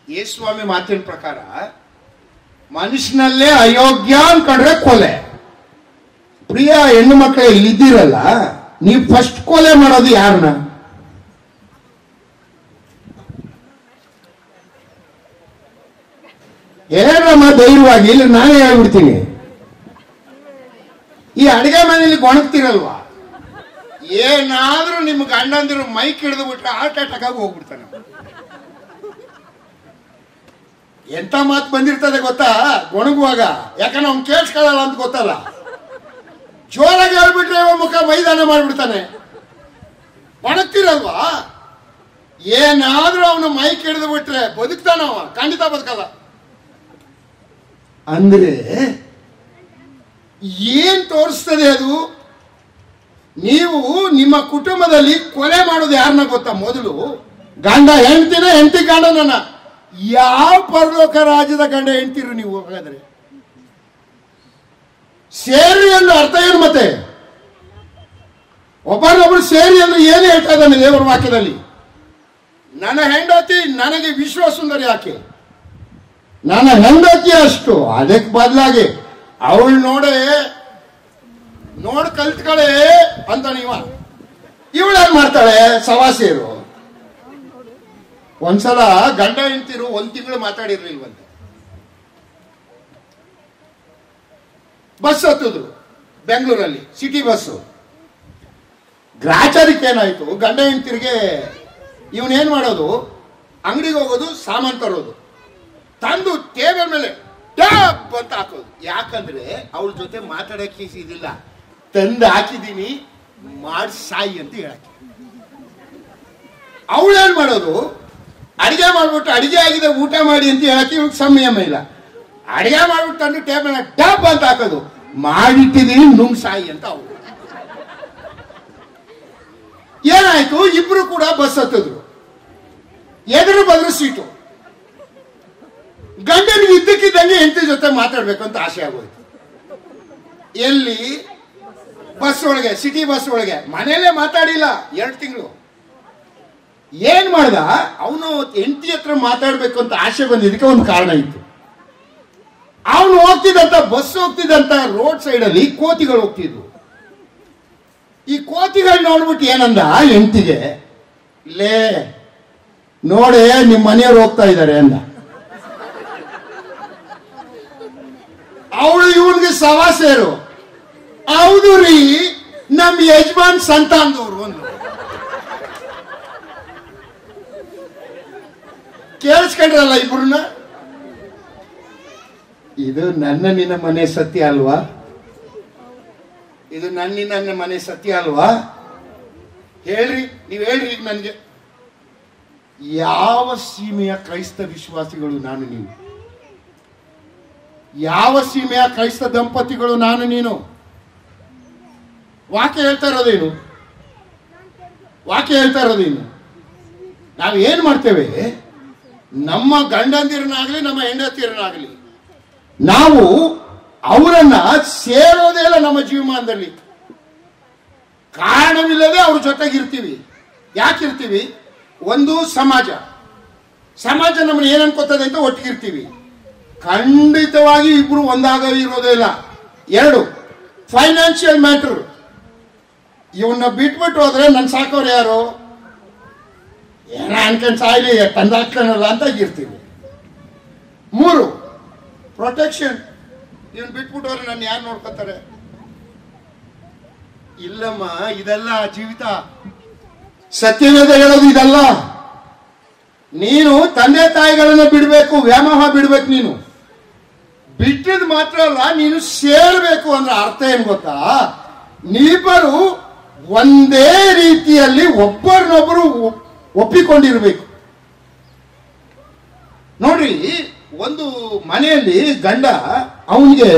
ಯೇಸುಸ್ವಾಮಿ ಮಾತಿನ ಪ್ರಕಾರ ಮನುಷ್ಯನಲ್ಲೇ ಅಯೋಗ್ಯ ಅನ್ಕೊಂಡ್ರೆ ಕೊಲೆ. ಪ್ರಿಯ ಹೆಣ್ಣು ಮಕ್ಕಳೇ ಇಲ್ಲಿದ್ದೀರಲ್ಲ, ನೀವು ಫಸ್ಟ್ ಕೊಲೆ ಮಾಡೋದು ಯಾರನ್ನ? ಹೇಳಮ್ಮ ಧೈರ್ಯವಾಗಿ, ಇಲ್ಲ ನಾನೇ ಹೇಳ್ಬಿಡ್ತೀನಿ. ಈ ಅಡಿಗೆ ಮನೆಯಲ್ಲಿ ಗೊಣಗ್ತಿರಲ್ವಾ, ಏನಾದ್ರೂ ನಿಮ್ ಗಂಡಂದಿರು ಮೈಕ್ ಹಿಡಿದು ಬಿಟ್ರೆ ಹಾರ್ಟ್ ಅಟ್ಯಾಕ್ ಆಗಿ ಹೋಗ್ಬಿಡ್ತಾನೆ. ಎಂತ ಮಾತು ಬಂದಿರ್ತದೆ ಗೊತ್ತಾ ಗೊಣಗುವಾಗ? ಯಾಕಂದ್ರೆ ಅವ್ನು ಕೇಳಿಸ್ಕೊಳ್ಳಲ್ಲ ಅಂತ ಗೊತ್ತಲ್ಲ. ಜೋರಾಗಿ ಹೇಳ್ಬಿಟ್ರೆ ಮುಖ ಮೈದಾನ ಮಾಡ್ಬಿಡ್ತಾನೆ. ಒಣಗ್ತಿರಲ್ವಾ? ಏನಾದ್ರೂ ಅವನು ಮೈಕ್ ಹಿಡಿದು ಬಿಟ್ರೆ ಬದುಕ್ತಾನವ? ಖಂಡಿತ ಬದುಕಲ್ಲ. ಅಂದ್ರೆ ಏನ್ ತೋರಿಸ್ತದೆ ಅದು? ನೀವು ನಿಮ್ಮ ಕುಟುಂಬದಲ್ಲಿ ಕೊಲೆ ಮಾಡೋದು ಯಾರನ್ನ ಗೊತ್ತಾ? ಮೊದಲು ಗಂಡ ಹೆಂಡ್ತಿನ, ಹೆಂಡತಿ ಗಂಡನ. ಯಾವ ಪರಲೋಕ ರಾಜ್ಯದ ಗಂಡ ಹೆಂಡ್ತಿರು ನೀವು? ಹಾಗಾದ್ರೆ ಸೇರಿ ಅಂದ್ರೆ ಅರ್ಥ ಏನು? ಮತ್ತೆ ಒಬ್ಬರೊಬ್ಬರು ಸೇರಿ ಅಂದ್ರೆ ಏನು ಹೇಳ್ತಾ ಇದ್ದಾನೆ ದೇವರ ವಾಕ್ಯದಲ್ಲಿ? ನನ್ನ ಹೆಂಡತಿ ನನಗೆ ವಿಶ್ವ ಸುಂದರಿ ಯಾಕೆ? ನನ್ನ ಹೆಂಡತಿ ಅಷ್ಟು. ಅದಕ್ಕೆ ಬದಲಾಗಿ ಅವಳು ನೋಡ್ ಕಲ್ತ್ಕಳೆ ಅಂತ ನೀವ. ಇವಳೇನ್ ಮಾಡ್ತಾಳೆ? ಸವಾಸಿಯರು ಒಂದ್ಸಲ ಗಂಡ ಹೆಂಡ್ತಿರು 1 ತಿಂಗಳು ಮಾತಾಡಿರ್ಲಿಲ್ವಂತೆ. ಬಸ್ ಹತ್ತಿದ್ರು ಬೆಂಗಳೂರಲ್ಲಿ, ಸಿಟಿ ಬಸ್ಸು. ಗ್ರಾಚಾರಕ್ಕೆ ಏನಾಯ್ತು, ಗಂಡ ಹೆಂಡ್ತಿರಿಗೆ ಇವನೇನ್ ಮಾಡೋದು, ಅಂಗಡಿಗೆ ಹೋಗೋದು, ಸಾಮಾನು ತರೋದು, ತಂದು ಟೇಬಲ್ ಮೇಲೆ ಟ್ಯಾಪ್ ಅಂತ ಹಾಕೋದು. ಯಾಕಂದ್ರೆ ಅವಳ ಜೊತೆ ಮಾತಾಡಕ್ಕೆ ಇದಿಲ್ಲ, ತಂದು ಹಾಕಿದೀನಿ ಸಾಯಿ ಅಂತ ಹೇಳಕ್ಕೆ. ಅವಳೇನ್ ಮಾಡೋದು, ಅಡಿಗೆ ಮಾಡ್ಬಿಟ್ಟು ಅಡಿಗೆ ಆಗಿದೆ ಊಟ ಮಾಡಿ ಅಂತ ಹೇಳಕ್ಕೆ ಇವ್ರಿಗೆ ಸಂಯಮ ಇಲ್ಲ. ಅಡಿಗೆ ಮಾಡ್ಬಿಟ್ಟು ತಂದು ಟೇಬಲ್ ಟ್ಯಾಪ್ ಅಂತ ಹಾಕೋದು, ಮಾಡಿಟ್ಟಿದೀನಿ ಸಾಯಿ ಅಂತ ಅವಳು. ಏನಾಯ್ತು, ಇಬ್ರು ಕೂಡ ಬಸ್ ಹತ್ತಿದ್ರು, ಎದುರು ಬದ್ರು ಸೀಟು. ಗಂಡನಿಗೆ ಇದ್ದಕ್ಕಿದ್ದಂಗೆ ಹೆಂಡತಿ ಜೊತೆ ಮಾತಾಡ್ಬೇಕು ಅಂತ ಆಸೆ ಆಗೋಯ್ತು. ಎಲ್ಲಿ? ಬಸ್ ಒಳಗೆ, ಸಿಟಿ ಬಸ್ ಒಳಗೆ. ಮನೇಲೆ ಮಾತಾಡಿಲ್ಲ 2 ತಿಂಗಳು. ಏನ್ ಮಾಡ್ದ ಅವನು? ಹೆಂಡತಿ ಹತ್ರ ಮಾತಾಡ್ಬೇಕು ಅಂತ ಆಸೆ ಬಂದಿದ್ದಕ್ಕೆ ಒಂದು ಕಾರಣ ಇತ್ತು. ಅವನು ಹೋಗ್ತಿದ್ದಂತ ಬಸ್ ಹೋಗ್ತಿದ್ದಂತ ರೋಡ್ ಸೈಡ್ ಅಲ್ಲಿ ಕೋತಿಗಳು ಹೋಗ್ತಿದ್ವು. ಈ ಕೋತಿಗಳು ನೋಡ್ಬಿಟ್ಟು ಏನಂದ ಹೆಂಡತಿಗೆ, ಲೇ ನೋಡೆ ನಿಮ್ ಮನೆಯವ್ರು ಹೋಗ್ತಾ ಇದ್ದಾರೆ ಅಂದ. ಅವಳು ಇವನ್ಗೆ ಸವಾಸೇರು, ಹೌದು ರೀ ನಮ್ ಯಜಮಾನ್ ಸಂತಾನದವ್ರು ಒಂದು. ಕೇಳಿಸ್ಕೊಂಡ್ರಲ್ಲ ಇಬ್ರನ್ನ. ಇದು ನನ್ನ ನಿನ್ನ ಮನೆ ಸತ್ಯ ಅಲ್ವಾ? ಇದು ನನ್ನ ಮನೆ ಸತ್ಯ ಅಲ್ವಾ? ಹೇಳ್ರಿ, ನೀವ್ ಹೇಳ್ರಿ ಈಗ ನನ್ಗೆ. ಯಾವ ಸೀಮೆಯ ಕ್ರೈಸ್ತ ವಿಶ್ವಾಸಿಗಳು ನಾನು ನೀನು? ಯಾವ ಸೀಮೆಯ ಕ್ರೈಸ್ತ ದಂಪತಿಗಳು ನಾನು ನೀನು? ವಾಕ್ಯ ಹೇಳ್ತಾ ಇರೋದೇನು? ವಾಕ್ಯ ಹೇಳ್ತಾ ಇರೋದೇನು? ನಾವು ಏನ್ ಮಾಡ್ತೇವೆ? ನಮ್ಮ ಗಂಡಂದಿರನಾಗ್ಲಿ ನಮ್ಮ ಹೆಂಡತಿರನಾಗ್ಲಿ ನಾವು ಅವರನ್ನ ಸೇರೋದೇ ಇಲ್ಲ ನಮ್ಮ ಜೀವಮಾನದಲ್ಲಿ. ಕಾರಣವಿಲ್ಲದೆ ಅವ್ರ ಜೊತೆಗಿರ್ತೀವಿ. ಯಾಕಿರ್ತೀವಿ? ಒಂದು ಸಮಾಜ ನಮ್ಮನ್ನ ಏನ್ ಅನ್ಕೋತದೆ ಅಂತ ಒಟ್ಟಿಗಿರ್ತೀವಿ. ಖಂಡಿತವಾಗಿ ಇಬ್ರು ಒಂದಾಗ ಇರೋದೇ ಇಲ್ಲ. 2 ಫೈನಾನ್ಷಿಯಲ್ ಮ್ಯಾಟರ್. ಇವನ್ನ ಬಿಟ್ಬಿಟ್ಟು ಹೋದ್ರೆ ನನ್ ಸಾಕೋರು ಯಾರು? ಏನ ಅನ್ಕೊಂಡ್ ಸಾಯ್ಲಿ ತಂದಾಕ್ತಾನಲ್ಲ ಅಂತ ಇರ್ತೀವಿ. 3 ಪ್ರೊಟೆಕ್ಷನ್. ಇವನ್ ಬಿಟ್ಬಿಟ್ಟು ಹೋದ್ರೆ ನನ್ನ ಯಾರು ನೋಡ್ಕೊತಾರೆ? ಇಲ್ಲಮ್ಮ, ಇದೆಲ್ಲ ಜೀವಿತ. ಸತ್ಯವೇದ ಹೇಳೋದು ಇದಲ್ಲ. ನೀನು ತಂದೆ ತಾಯಿಗಳನ್ನ ಬಿಡ್ಬೇಕು, ವ್ಯಾಮೋಹ ಬಿಡ್ಬೇಕು. ನೀನು ಬಿಟ್ಟಿದ್ ಮಾತ್ರ ಅಲ್ಲ, ನೀನು ಸೇರ್ಬೇಕು ಅಂದ್ರೆ ಅರ್ಥ ಏನ್ ಗೊತ್ತಾ? ನೀವಿಬ್ಬರು ಒಂದೇ ರೀತಿಯಲ್ಲಿ ಒಬ್ಬರನ್ನೊಬ್ಬರು ಒಪ್ಪಿಕೊಂಡಿರ್ಬೇಕು. ನೋಡ್ರಿ, ಒಂದು ಮನೆಯಲ್ಲಿ ಗಂಡ ಅವನಿಗೆ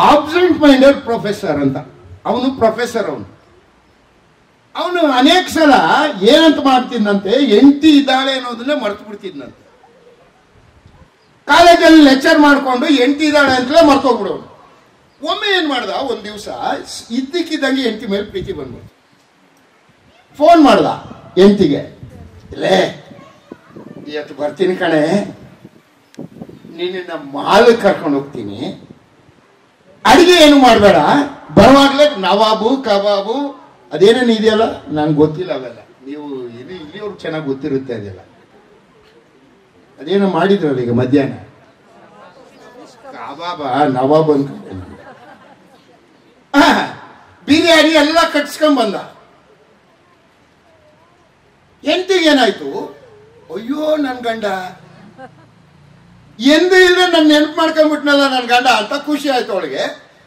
ಆಬ್ಸೆಂಟ್ ಮೈಂಡೆಡ್ ಪ್ರೊಫೆಸರ್ ಅಂತ, ಅವನು ಪ್ರೊಫೆಸರ್. ಅವನು ಅನೇಕ ಸಲ ಏನಂತ ಮಾಡ್ತಿದ್ದಂತೆ, ಹೆಂಡತಿ ಇದ್ದಾಳೆ ಅನ್ನೋದನ್ನ ಮರ್ತು ಬಿಡ್ತಿದ್ನಂತೆ. ಕಾಲೇಜಲ್ಲಿ ಲೆಕ್ಚರ್ ಮಾಡ್ಕೊಂಡು ಹೆಂಡತಿ ಇದ್ದಾಳೆ ಅಂತಲೇ ಮರ್ತೋಗ್ಬಿಡೋನು. ಒಮ್ಮೆ ಏನ್ ಮಾಡ್ದ, ಒಂದ್ ದಿವಸ ಇದ್ದಕ್ಕಿದ್ದಂಗೆ ಹೆಂಡತಿ ಮೇಲೆ ಪ್ರೀತಿ ಬಂದ್ಬಿಡ್ತು. ಫೋನ್ ಮಾಡ್ದ ಹೆಂಡತಿಗೆ, ಇಲ್ಲೇ ಇವತ್ತು ಬರ್ತೀನಿ ಕಣೆ, ನಿನ್ನ ಮಾಲ್ ಕರ್ಕೊಂಡು ಹೋಗ್ತೀನಿ, ಅಡಿಗೆ ಏನು ಮಾಡಬೇಡ, ಬರುವಾಗ್ಲೇ ನವಾಬು ಕಬಾಬು ಅದೇನೇನು ಇದೆಯಲ್ಲ ನನ್ಗೆ ಗೊತ್ತಿಲ್ಲ ಅವೆಲ್ಲ, ನೀವು ಇಲ್ಲಿಯವ್ರು ಚೆನ್ನಾಗಿ ಗೊತ್ತಿರುತ್ತೆ ಅದೆಲ್ಲ. ಅದೇನೋ ಮಾಡಿದ್ರಲ್ಲ ಈಗ ಮಧ್ಯಾಹ್ನ, ಕಬಾಬ ನವಾಬ್ ಅನ್ಕೊಂಡು ಬಿರಿಯಾನಿ ಎಲ್ಲ ಕಟ್ಸ್ಕೊಂಡ್ ಬಂದ. ಹೆಂಡತಿಗೆ ಏನಾಯ್ತು, ಅಯ್ಯೋ ನನ್ ಗಂಡ ಎಂದು ಇಲ್ಲದೆ ನನ್ನ ನೆನಪು ಮಾಡ್ಕೊಂಡ್ಬಿಟ್ನಲ್ಲ ನನ್ ಗಂಡ ಅಂತ ಖುಷಿ ಆಯ್ತು ಅವಳಿಗೆ.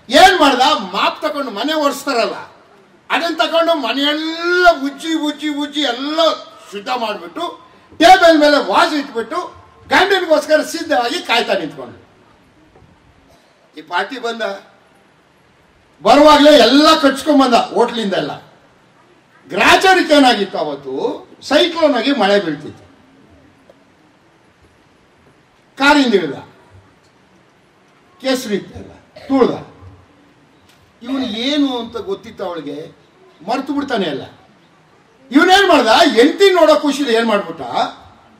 ಏನ್ ಮಾಡ್ದ, ಮಾಪ್ ತಕೊಂಡು ಮನೆ ಒರೆಸ್ತಾರಲ್ಲ ಅದನ್ನ ತಕೊಂಡು ಮನೆಯೆಲ್ಲ ಉಜ್ಜಿ ಉಜ್ಜಿ ಉಜ್ಜಿ ಎಲ್ಲ ಶುದ್ಧ ಮಾಡ್ಬಿಟ್ಟು ಟೇಬಲ್ ಮೇಲೆ ವಾಸ್ ಇಟ್ಬಿಟ್ಟು ಗಂಡನಿಗೋಸ್ಕರ ಸಿದ್ಧವಾಗಿ ಕಾಯ್ತಾ ನಿಂತ್ಕೊಂಡು. ಈ ಪಾರ್ಟಿ ಬಂದ, ಬರುವಾಗ್ಲೇ ಎಲ್ಲ ಕಟ್ಸ್ಕೊಂಡ್ ಬಂದ ಹೋಟ್ಲಿಂದ ಎಲ್ಲ. ಗ್ರಾಚಾರಿಕೆ ಏನಾಗಿತ್ತು ಅವತ್ತು, ಸೈಕ್ಲೋನ್ ಆಗಿ ಮಳೆ ಬೀಳ್ತಿತ್ತು. ಕಾರಿಂದ ಇಳಿದ, ಕೇಸರಿ ಇತ್ತಲ್ಲ ತುಳ್ದ. ಇವನು ಏನು ಅಂತ ಗೊತ್ತಿತ್ತು ಅವಳಿಗೆ, ಮರ್ತು ಬಿಡ್ತಾನೆ ಅಲ್ಲ. ಇವನೇನ್ ಮಾಡ್ದ, ಹೆಂಡತಿ ನೋಡೋ ಖುಷಿಲಿ ಏನ್ ಮಾಡ್ಬಿಟ್ಟ,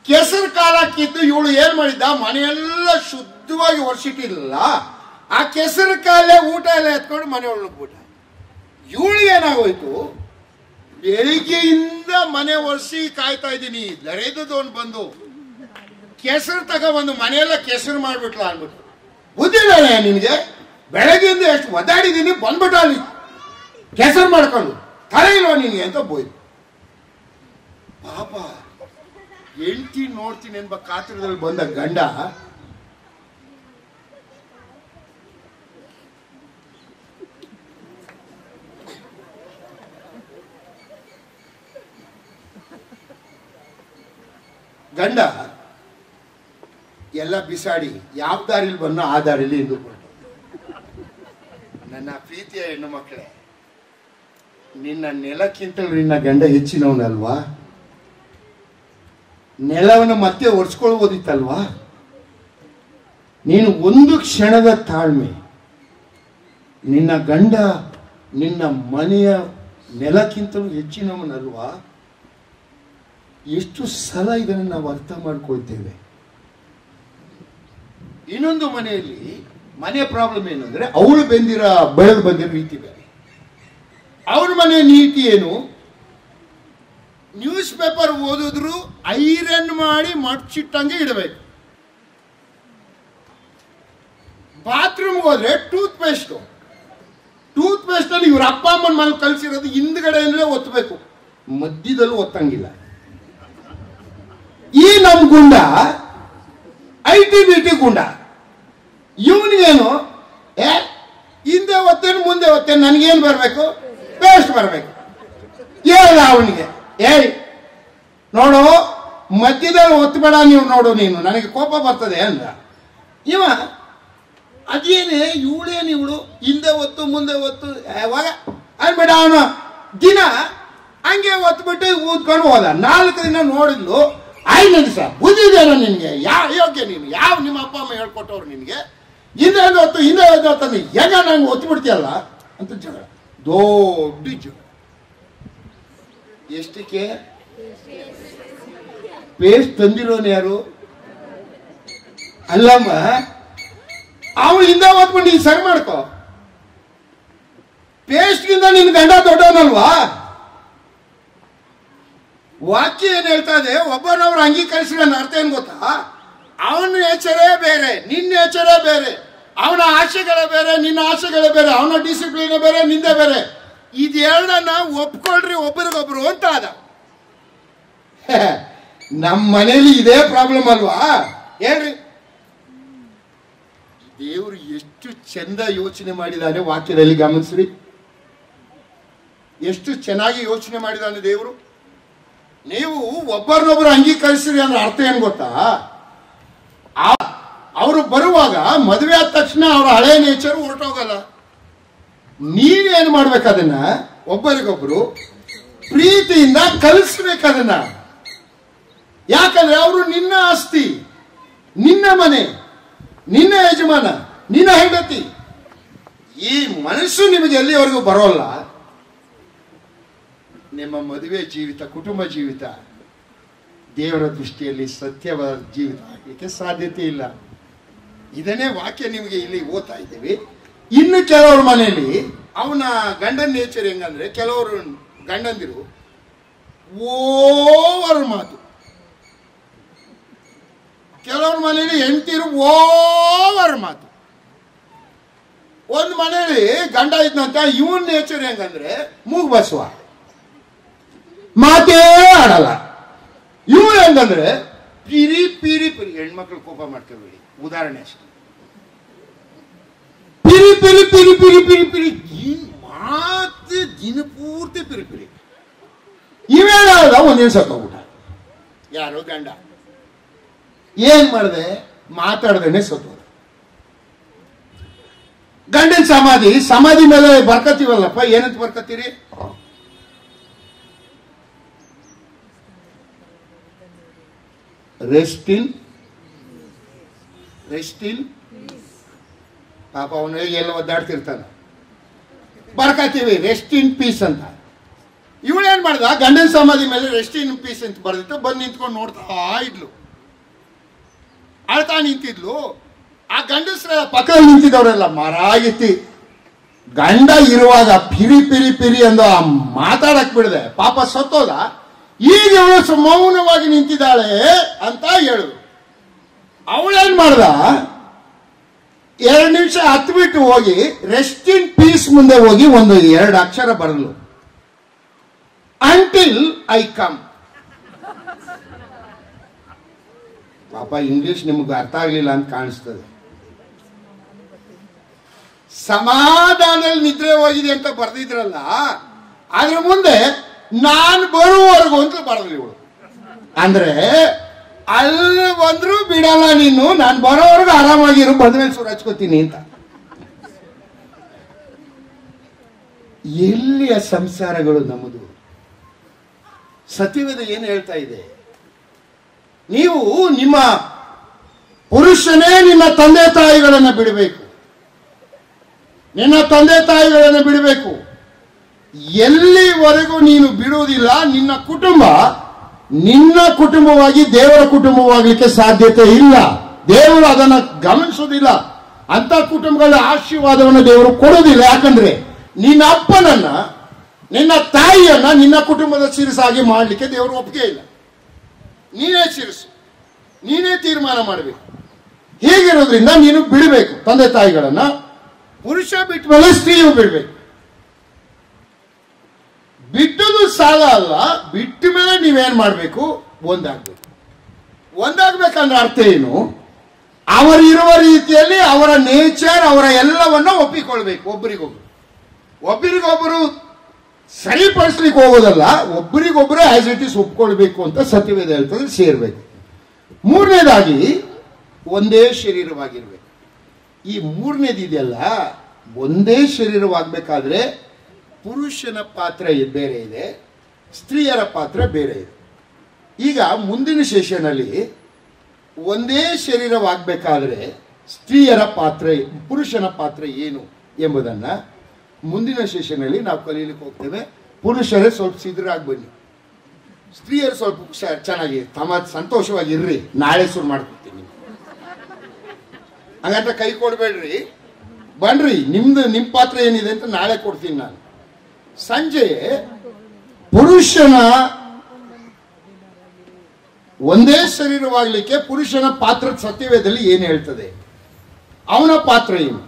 ಕೆಸರು ಕಾಲಾಕಿದ್ದು ಇವಳು ಏನ್ ಮಾಡಿದ್ದ, ಮನೆಯೆಲ್ಲ ಶುದ್ಧವಾಗಿ ಒರೆಸಿಟ್ಟಿರಲಿಲ್ಲ, ಆ ಕೆಸರು ಕಾಲೇ ಊಟ ಎಲ್ಲ ಎತ್ಕೊಂಡು ಮನೆ ಒಳಗ್ಬಿಟ್ಟ. ಇವಳಿಗೆ ಏನಾಗೋಯ್ತು, ಬೆಳಿಗ್ಗೆಯಿಂದ ಮನೆ ಒರೆಸಿ ಕಾಯ್ತಾ ಇದ್ದೀನಿ, ದರೆದವನು ಬಂದು ಕೆಸರು ತಗೊಬಂದು ಮನೆಯೆಲ್ಲ ಕೆಸರು ಮಾಡ್ಬಿಟ್ಲ ಅನ್ಬಿಟ್ಟು. ಬುದ್ಧಿದಾನೆ ನಿನ್ಗೆ, ಬೆಳಗ್ಗೆಯಿಂದ ಎಷ್ಟು ಒದ್ದಾಡಿದೀನಿ, ಬಂದ್ಬಿಟ್ಟ ಅಲ್ಲಿ ಕೆಸರು ಮಾಡ್ಕೊಂಡು, ತಲೆ ಇಲ್ವಾ ನಿನ್ಗೆ ಅಂತ ಬೋಯ್ತು. ಪಾಪ ಹೆಂಡತಿ ನೋಡ್ತೀನಿ ಎಂಬ ಕಾತ್ರದಲ್ಲಿ ಬಂದ ಗಂಡ ಎಲ್ಲ ಬಿಸಾಡಿ ಯಾವ ದಾರಿಲಿ ಬಂದ ಆ ದಾರಿಲಿ ಹಿಂದುಕೊಂಡು, ನನ್ನ ಪ್ರೀತಿಯ ಹೆಣ್ಣು ಮಕ್ಕಳೇ, ನಿನ್ನ ನೆಲಕ್ಕಿಂತಲೂ ನಿನ್ನ ಗಂಡ ಹೆಚ್ಚಿನವನಲ್ವಾ? ನೆಲವನ್ನು ಮತ್ತೆ ಒರೆಸ್ಕೊಳ್ಬೋದಿತ್ತಲ್ವಾ? ನೀನು ಒಂದು ಕ್ಷಣದ ತಾಳ್ಮೆ, ನಿನ್ನ ಗಂಡ ನಿನ್ನ ಮನೆಯ ನೆಲಕ್ಕಿಂತಲೂ ಹೆಚ್ಚಿನವನಲ್ವಾ? ಎಷ್ಟು ಸಲ ಇದನ್ನು ನಾವು ಅರ್ಥ ಮಾಡ್ಕೊಳ್ತೇವೆ. ಇನ್ನೊಂದು ಮನೆಯಲ್ಲಿ ಮನೆಯ ಪ್ರಾಬ್ಲಮ್ ಏನಂದ್ರೆ ಅವಳು ಬೆಳೆದು ಬಂದಿರೋ ರೀತಿ ಬೇರೆ. ಅವ್ರ ಮನೆ ನೀತಿ ಏನು? ನ್ಯೂಸ್ ಪೇಪರ್ ಓದಿದ್ರು ಐರನ್ ಮಾಡಿ ಮಡ್ಚಿಟ್ಟಂಗೆ ಇಡಬೇಕು. ಬಾತ್ರೂಮ್ಗೆ ಹೋದ್ರೆ ಟೂತ್ ಪೇಸ್ಟ್ ಅಲ್ಲಿ ಇವ್ರ ಅಪ್ಪ ಅಮ್ಮನ ಮನೆ ಕಲ್ಸಿರೋದು ಹಿಂದ್ಗಡೆಯಿಂದಲೇ ಒತ್ತಬೇಕು, ಮಧ್ಯದಲ್ಲೂ ಒತ್ತಂಗಿಲ್ಲ. ಈ ನಮ್ ಗುಂಡ ITBT ಗುಂಡ, ಇವನಿಗೇನು ಹಿಂದೆ ಒತ್ತೇನು ಮುಂದೆ ಒತ್ತೇನು, ನನಗೇನು ಬರಬೇಕು? ಪೇಸ್ಟ್ ಬರಬೇಕು. ಹೇಳ ಅವನಿಗೆ, ನೋಡು ಮಧ್ಯದಲ್ಲಿ ಒತ್ತಬೇಡ ನೀವು, ನೋಡು ನೀನು ನನಗೆ ಕೋಪ ಬರ್ತದೆ ಅಂದ. ಇವ ಅದೇನೇ ಇವಳು ಹಿಂದೆ ಒತ್ತು ಮುಂದೆ ಒತ್ತು ಯಾವಾಗ ಅನ್ಬೇಡ. ಅವನು ದಿನ ಹಂಗೆ ಒತ್ಬಿಟ್ಟು ಊದ್ಕೊಂಡು ಹೋದ. 4 ದಿನ ನೋಡಿದ್ಲು, ಐದು ಸರ್ ಬುದ್ಧಿದೇನೋ ನಿನ್ಗೆ, ಯೋಗ್ಯ ನೀನು, ಯಾವ ನಿಮ್ಮ ಅಪ್ಪ ಅಮ್ಮ ಹೇಳ್ಕೊಟ್ಟವ್ರು ನಿನ್ಗೆ? ಹಿಂದೆ ಹೊತ್ತು ಹೆಂಗ ನಂಗೆ ಒತ್ತು ಬಿಡ್ತೀಯಲ್ಲ ಅಂತ ಜಗಳ, ದೊಡ್ಡ ಜಗಳ. ಎಷ್ಟಕ್ಕೆ? ಪೇಸ್ಟ್ ತಂದಿರೋನು ಯಾರು? ಅಲ್ಲಮ್ಮ, ಅವನು ಹಿಂದೆ ಓದ್ಕೊಂಡು ನೀನು ಸರಿ ಮಾಡ್ಕೋ. ಪೇಸ್ಟ್ಗಿಂತ ನಿನ್ ಗಂಡ ದೊಡ್ಡವನಲ್ವಾ? ವಾಕ್ಯ ಏನ್ ಹೇಳ್ತಾ ಇದೆ? ಒಬ್ಬನವ್ರು ಅಂಗೀಕರಿಸಿದ ಅರ್ಥ ಏನ್ ಗೊತ್ತಾ? ಅವನ ನೇಚರೇ ಬೇರೆ, ನಿನ್ನ ನೇಚರೇ ಬೇರೆ, ಅವನ ಆಸೆಗಳೇ ಬೇರೆ, ನಿನ್ನ ಆಸೆಗಳೇ ಬೇರೆ, ಅವನ ಡಿಸಿಪ್ಲಿನ್ ಬೇರೆ, ನಿಂದೆ ಬೇರೆ. ಇದೆರಡನ್ನ ಒಪ್ಕೊಳ್ರಿ ಒಬ್ಬರಿಗೊಬ್ರು ಅಂತ ಆದ. ನಮ್ಮ ಮನೇಲಿ ಇದೇ ಪ್ರಾಬ್ಲಮ್ ಅಲ್ವಾ? ಹೇಳ್ರಿ, ದೇವರು ಎಷ್ಟು ಚಂದ ಯೋಚನೆ ಮಾಡಿದಾನೆ ವಾಕ್ಯದಲ್ಲಿ ಗಮನಿಸ್ರಿ. ಎಷ್ಟು ಚೆನ್ನಾಗಿ ಯೋಚನೆ ಮಾಡಿದಾನೆ ದೇವರು. ನೀವು ಒಬ್ಬರನ್ನೊಬ್ಬರು ಅಂಗೀಕರಿಸ್ರಿ ಅಂದ್ರೆ ಅರ್ಥ ಏನ್ ಗೊತ್ತಾ? ಅವರು ಬರುವಾಗ ಮದುವೆ ಆದ ತಕ್ಷಣ ಅವರ ಹಳೆ ನೇಚರ್ ಹೊರಟೋಗಲ್ಲ. ನೀವೇನ್ ಮಾಡ್ಬೇಕು? ಅದನ್ನ ಒಬ್ಬರಿಗೊಬ್ರು ಪ್ರೀತಿಯಿಂದ ಕಲಿಸ್ಬೇಕದನ್ನ. ಯಾಕಂದ್ರೆ ಅವರು ನಿನ್ನ ಆಸ್ತಿ, ನಿನ್ನ ಮನೆ, ನಿನ್ನ ಯಜಮಾನ, ನಿನ್ನ ಹೆಂಡತಿ. ಈ ಮನಸ್ಸು ನಿಮಗೆ ಎಲ್ಲಿವರೆಗೂ ಬರೋಲ್ಲ, ನಿಮ್ಮ ಮದುವೆ ಜೀವಿತ, ಕುಟುಂಬ ಜೀವಿತ ದೇವರ ದೃಷ್ಟಿಯಲ್ಲಿ ಸತ್ಯವಾದ ಜೀವಿತ ಆಗಲಿಕ್ಕೆ ಸಾಧ್ಯತೆ ಇಲ್ಲ. ಇದನ್ನೇ ವಾಕ್ಯ ನಿಮಗೆ ಇಲ್ಲಿ ಓದ್ತಾ ಇದ್ದೀವಿ. ಇನ್ನು ಕೆಲವ್ರ ಮನೆಯಲ್ಲಿ ಅವನ ಗಂಡನ ನೇಚರ್ ಹೆಂಗಂದ್ರೆ, ಕೆಲವರು ಗಂಡಂದಿರು ಓವರ್ ಮಾತು, ಕೆಲವ್ರ ಮನೆಯಲ್ಲಿ ಹೆಂಡತಿರು ಓವರ್ ಮಾತು. ಒಂದು ಮನೆಯಲ್ಲಿ ಗಂಡ ಇದ್ನಂತ, ಇವನ್ ನೇಚರ್ ಹೆಂಗಂದ್ರೆ ಮೂಗ್ ಬಸವ, ಮಾತೇ ಆಡಲ್ಲ. ಇವ್ರು ಹೆಂಗಂದ್ರೆ ಪಿರಿ ಪಿರಿ ಪಿರಿ. ಹೆಣ್ಮಕ್ಳು ಕೋಪ ಮಾಡ್ಕೋಬೇಡಿ, ಉದಾಹರಣೆ ಅಷ್ಟೇ. ಪಿರಿ ಪಿರಿ ಪಿರಿ ಪಿರಿ ಪಿರಿ ಪಿರಿ, ಈ ಮಾತು ದಿನ ಪೂರ್ತಿ ಪಿರಿ ಪಿರಿ. ಇವೇನ ಒಂದೇನು ಸತ್ತೋಗ್ಬಿಟ್ಟ. ಯಾರು? ಗಂಡ. ಏನ್ ಮಾಡಿದೆ? ಮಾತಾಡ್ದೇನೆ ಸತ್ತೋದ. ಗಂಡನ ಸಮಾಧಿ ಮೇಲೆ ಬರ್ಕತ್ತೀವಲ್ಲಪ್ಪ, ಏನಂತ ಬರ್ಕತ್ತೀರಿ? ರೆಸ್ಟ್ ಇನ್ ಪಾಪ ಅವನು ಎಲ್ಲ ಒದ್ದಾಡ್ತಿರ್ತಾನೆ, ಬರ್ಕತ್ತೀವಿ ರೆಸ್ಟ್ ಇನ್ ಪೀಸ್ ಅಂತ. ಇವಳೇನ್ ಮಾಡ್ದ? ಗಂಡನ ಸಮಾಧಿ ಮೇಲೆ ರೆಸ್ಟ್ ಇನ್ ಪೀಸ್ ಅಂತ ಬರ್ದಿತ್ತು. ಬಂದು ನಿಂತ್ಕೊಂಡು ನೋಡ್ತಾ ಇದ್ಲು, ಅಳ್ತಾ ನಿಂತಿದ್ಲು. ಆ ಗಂಡಸ್ರ ಪಕ್ಕದಲ್ಲಿ ನಿಂತಿದ್ದವರೆಲ್ಲ ಮರಾಗಿತ್ತಿ. ಗಂಡ ಇರುವಾಗ ಪಿರಿ ಪಿರಿ ಪಿರಿ ಅಂದು ಮಾತಾಡಕ್ ಬಿಡದೆ ಪಾಪ ಸತ್ತೋದ. ಈಗ ಇವಳು ಮೌನವಾಗಿ ನಿಂತಿದ್ದಾಳೆ ಅಂತ ಹೇಳು. ಅವಳೇನ್ ಮಾಡ್ದ? 2 ನಿಮಿಷ ಹತ್ಬಿಟ್ಟು ಹೋಗಿ ರೆಸ್ಟ್ ಇನ್ ಪೀಸ್ ಮುಂದೆ ಹೋಗಿ 2 ಅಕ್ಷರ ಬರಲು, ಅಂಟಿಲ್ ಐ ಕಮ್. ಪಾಪ ಇಂಗ್ಲಿಷ್ ನಿಮ್ಗೆ ಅರ್ಥ ಆಗ್ಲಿಲ್ಲ ಅಂತ ಕಾಣಿಸ್ತದೆ. ಸಮಾಧಾನದಲ್ಲಿ ನಿದ್ರೆ ಹೋಗಿದೆ ಅಂತ ಬರ್ದಿದ್ರಲ್ಲ, ಅದ್ರ ಮುಂದೆ ನಾನು ಬರುವವರೆಗೂ ಅಂತ ಬರಲಿ ಇವಳು. ಅಂದ್ರೆ ಅಲ್ಲಿ ಬಂದ್ರು ಬಿಡಲ್ಲ ನೀನು, ನಾನು ಬರೋವರೆಗೂ ಆರಾಮಾಗಿರು, ಬಂದ್ಮೇಲೆ ಸುರ ಹಚ್ಕೋತೀನಿ ಅಂತ. ಎಲ್ಲಿಯ ಸಂಸಾರಗಳು ನಮ್ಮದು? ಸತ್ಯವೇದ ಏನು ಹೇಳ್ತಾ ಇದೆ? ನೀವು ನಿಮ್ಮ ಪುರುಷನೇ ನಿನ್ನ ತಂದೆ ತಾಯಿಗಳನ್ನು ಬಿಡಬೇಕು. ನಿನ್ನ ತಂದೆ ತಾಯಿಗಳನ್ನು ಬಿಡಬೇಕು. ಎಲ್ಲಿವರೆಗೂ ನೀನು ಬಿಡುವುದಿಲ್ಲ, ನಿನ್ನ ಕುಟುಂಬವಾಗಿ ದೇವರ ಕುಟುಂಬವಾಗಲಿಕ್ಕೆ ಸಾಧ್ಯತೆ ಇಲ್ಲ. ದೇವರು ಅದನ್ನು ಗಮನಿಸೋದಿಲ್ಲ. ಅಂತ ಕುಟುಂಬಗಳ ಆಶೀರ್ವಾದವನ್ನು ದೇವರು ಕೊಡೋದಿಲ್ಲ. ಯಾಕಂದ್ರೆ ನಿನ್ನ ಅಪ್ಪನನ್ನ, ನಿನ್ನ ತಾಯಿಯನ್ನ ನಿನ್ನ ಕುಟುಂಬದ ಶಿರಸಾಗಿ ಮಾಡಲಿಕ್ಕೆ ದೇವರು ಒಪ್ಪಿಗೆ ಇಲ್ಲ. ನೀನೇ ಶಿರಸು, ನೀನೇ ತೀರ್ಮಾನ ಮಾಡಬೇಕು. ಹೀಗಿರೋದ್ರಿಂದ ನೀನು ಬಿಡಬೇಕು ತಂದೆ ತಾಯಿಗಳನ್ನ. ಪುರುಷ ಬಿಟ್ಟ ಮೇಲೆ ಸ್ತ್ರೀಯು ಬಿಡಬೇಕು. ಬಿಟ್ಟದು ಸಾಲ ಅಲ್ಲ, ಬಿಟ್ಟ ಮೇಲೆ ನೀವೇನ್ ಮಾಡಬೇಕು? ಒಂದಾಗಬೇಕು. ಒಂದಾಗಬೇಕಂದ್ರೆ ಅರ್ಥ ಏನು? ಅವರಿರುವ ರೀತಿಯಲ್ಲಿ ಅವರ ನೇಚರ್, ಅವರ ಎಲ್ಲವನ್ನ ಒಪ್ಪಿಕೊಳ್ಬೇಕು. ಒಬ್ಬರಿಗೊಬ್ಬರು ಸರಿಪಡಿಸ್ಲಿಕ್ಕೆ ಹೋಗೋದಲ್ಲ, ಒಬ್ಬರಿಗೊಬ್ಬರೇ ಆಸ್ ಇಟ್ ಇಸ್ ಒಪ್ಕೊಳ್ಬೇಕು ಅಂತ ಸತ್ಯವೇದ ಹೇಳ್ತದೆ. ಸೇರ್ಬೇಕು. ಮೂರನೇದಾಗಿ ಒಂದೇ ಶರೀರವಾಗಿರ್ಬೇಕು. ಈ ಮೂರನೇದು ಇದೆಯಲ್ಲ, ಒಂದೇ ಶರೀರವಾಗಬೇಕಾದ್ರೆ ಪುರುಷನ ಪಾತ್ರ ಬೇರೆ ಇದೆ, ಸ್ತ್ರೀಯರ ಪಾತ್ರ ಬೇರೆ ಇದೆ. ಈಗ ಮುಂದಿನ ಸೆಷನ್ನಲ್ಲಿ ಒಂದೇ ಶರೀರವಾಗಬೇಕಾದ್ರೆ ಸ್ತ್ರೀಯರ ಪಾತ್ರ, ಪುರುಷನ ಪಾತ್ರ ಏನು ಎಂಬುದನ್ನ ಮುಂದಿನ ಸೆಷನ್ನಲ್ಲಿ ನಾವು ಕಲೀಲಿಕ್ಕೆ ಹೋಗ್ತೇವೆ. ಪುರುಷರೇ ಸ್ವಲ್ಪ ಸಿದ್ಧರಾಗಿ ಬನ್ನಿ, ಸ್ತ್ರೀಯರು ಸ್ವಲ್ಪ ಚೆನ್ನಾಗಿ ಸಂತೋಷವಾಗಿರ್ರಿ. ನಾಳೆ ಶುರು ಮಾಡ್ಕೊಡ್ತೀನಿ. ಹಂಗಂತ ಕೈ ಕೊಡ್ಬೇಡ್ರಿ, ಬನ್ರಿ. ನಿಮ್ಮ ಪಾತ್ರ ಏನಿದೆ ಅಂತ ನಾಳೆ ಕೊಡ್ತೀನಿ ನಾನು. ಸಂಜೆ ಪುರುಷನ ಒಂದೇ ಶರೀರವಾಗಲಿಕ್ಕೆ ಪುರುಷನ ಪಾತ್ರದ ಸತ್ಯವೇದದಲ್ಲಿ ಏನು ಹೇಳ್ತದೆ, ಅವನ ಪಾತ್ರ ಏನು,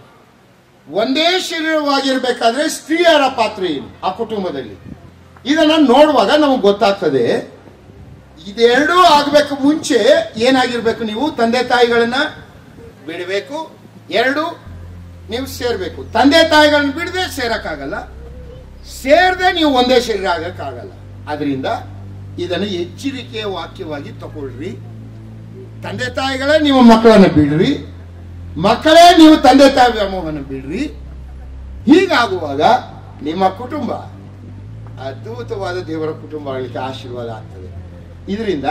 ಒಂದೇ ಶರೀರವಾಗಿರ್ಬೇಕಾದ್ರೆ ಸ್ತ್ರೀಯರ ಪಾತ್ರ ಏನು ಆ ಕುಟುಂಬದಲ್ಲಿ, ಇದನ್ನ ನೋಡುವಾಗ ನಮಗೆ ಗೊತ್ತಾಗ್ತದೆ. ಇದೆರಡೂ ಆಗ್ಬೇಕು ಮುಂಚೆ ಏನಾಗಿರ್ಬೇಕು? ನೀವು ತಂದೆ ತಾಯಿಗಳನ್ನ ಬಿಡಬೇಕು, ಎರಡು ನೀವು ಸೇರ್ಬೇಕು. ತಂದೆ ತಾಯಿಗಳನ್ನ ಬಿಡದೆ ಸೇರಕ್ಕಾಗಲ್ಲ, ಸೇರದೆ ನೀವು ಒಂದೇ ಶರೀರ ಆಗಕ್ಕಾಗಲ್ಲ. ಅದರಿಂದ ಇದನ್ನು ಎಚ್ಚರಿಕೆಯ ವಾಕ್ಯವಾಗಿ ತಗೊಳ್ರಿ. ತಂದೆ ತಾಯಿಗಳೇ ನೀವು ಮಕ್ಕಳನ್ನ ಬಿಡ್ರಿ, ಮಕ್ಕಳೇ ನೀವು ತಂದೆ ತಾಯಿ ವ್ಯಾಮೋಹವನ್ನು ಬಿಡ್ರಿ. ಹೀಗಾಗುವಾಗ ನಿಮ್ಮ ಕುಟುಂಬ ಅದ್ಭುತವಾದ ದೇವರ ಕುಟುಂಬ ಆಗಲಿಕ್ಕೆ ಆಶೀರ್ವಾದ ಆಗ್ತದೆ. ಇದರಿಂದ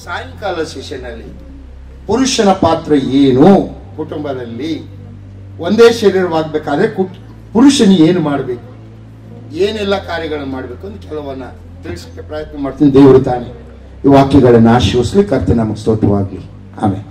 ಸಾಯಂಕಾಲ ಸೆಷನ್ನಲ್ಲಿ ಪುರುಷನ ಪಾತ್ರ ಏನು ಕುಟುಂಬದಲ್ಲಿ, ಒಂದೇ ಶರೀರವಾಗಬೇಕಾದ್ರೆ ಪುರುಷನ ಏನು ಮಾಡಬೇಕು, ಏನೆಲ್ಲ ಕಾರ್ಯಗಳನ್ನು ಮಾಡಬೇಕು ಅಂತ ಕೆಲವನ್ನ ತಿಳಿಸಕ್ಕೆ ಪ್ರಯತ್ನ ಮಾಡ್ತೀನಿ. ದೇವರು ತಾನೆ ಈ ವಾಕ್ಯಗಳನ್ನು ಆಶೀರ್ವದಿಸಲಿ. ಕರ್ತನ ನಮಗೆ ಸ್ತೋತ್ರವಾಗಲಿ. ಆಮೇಲೆ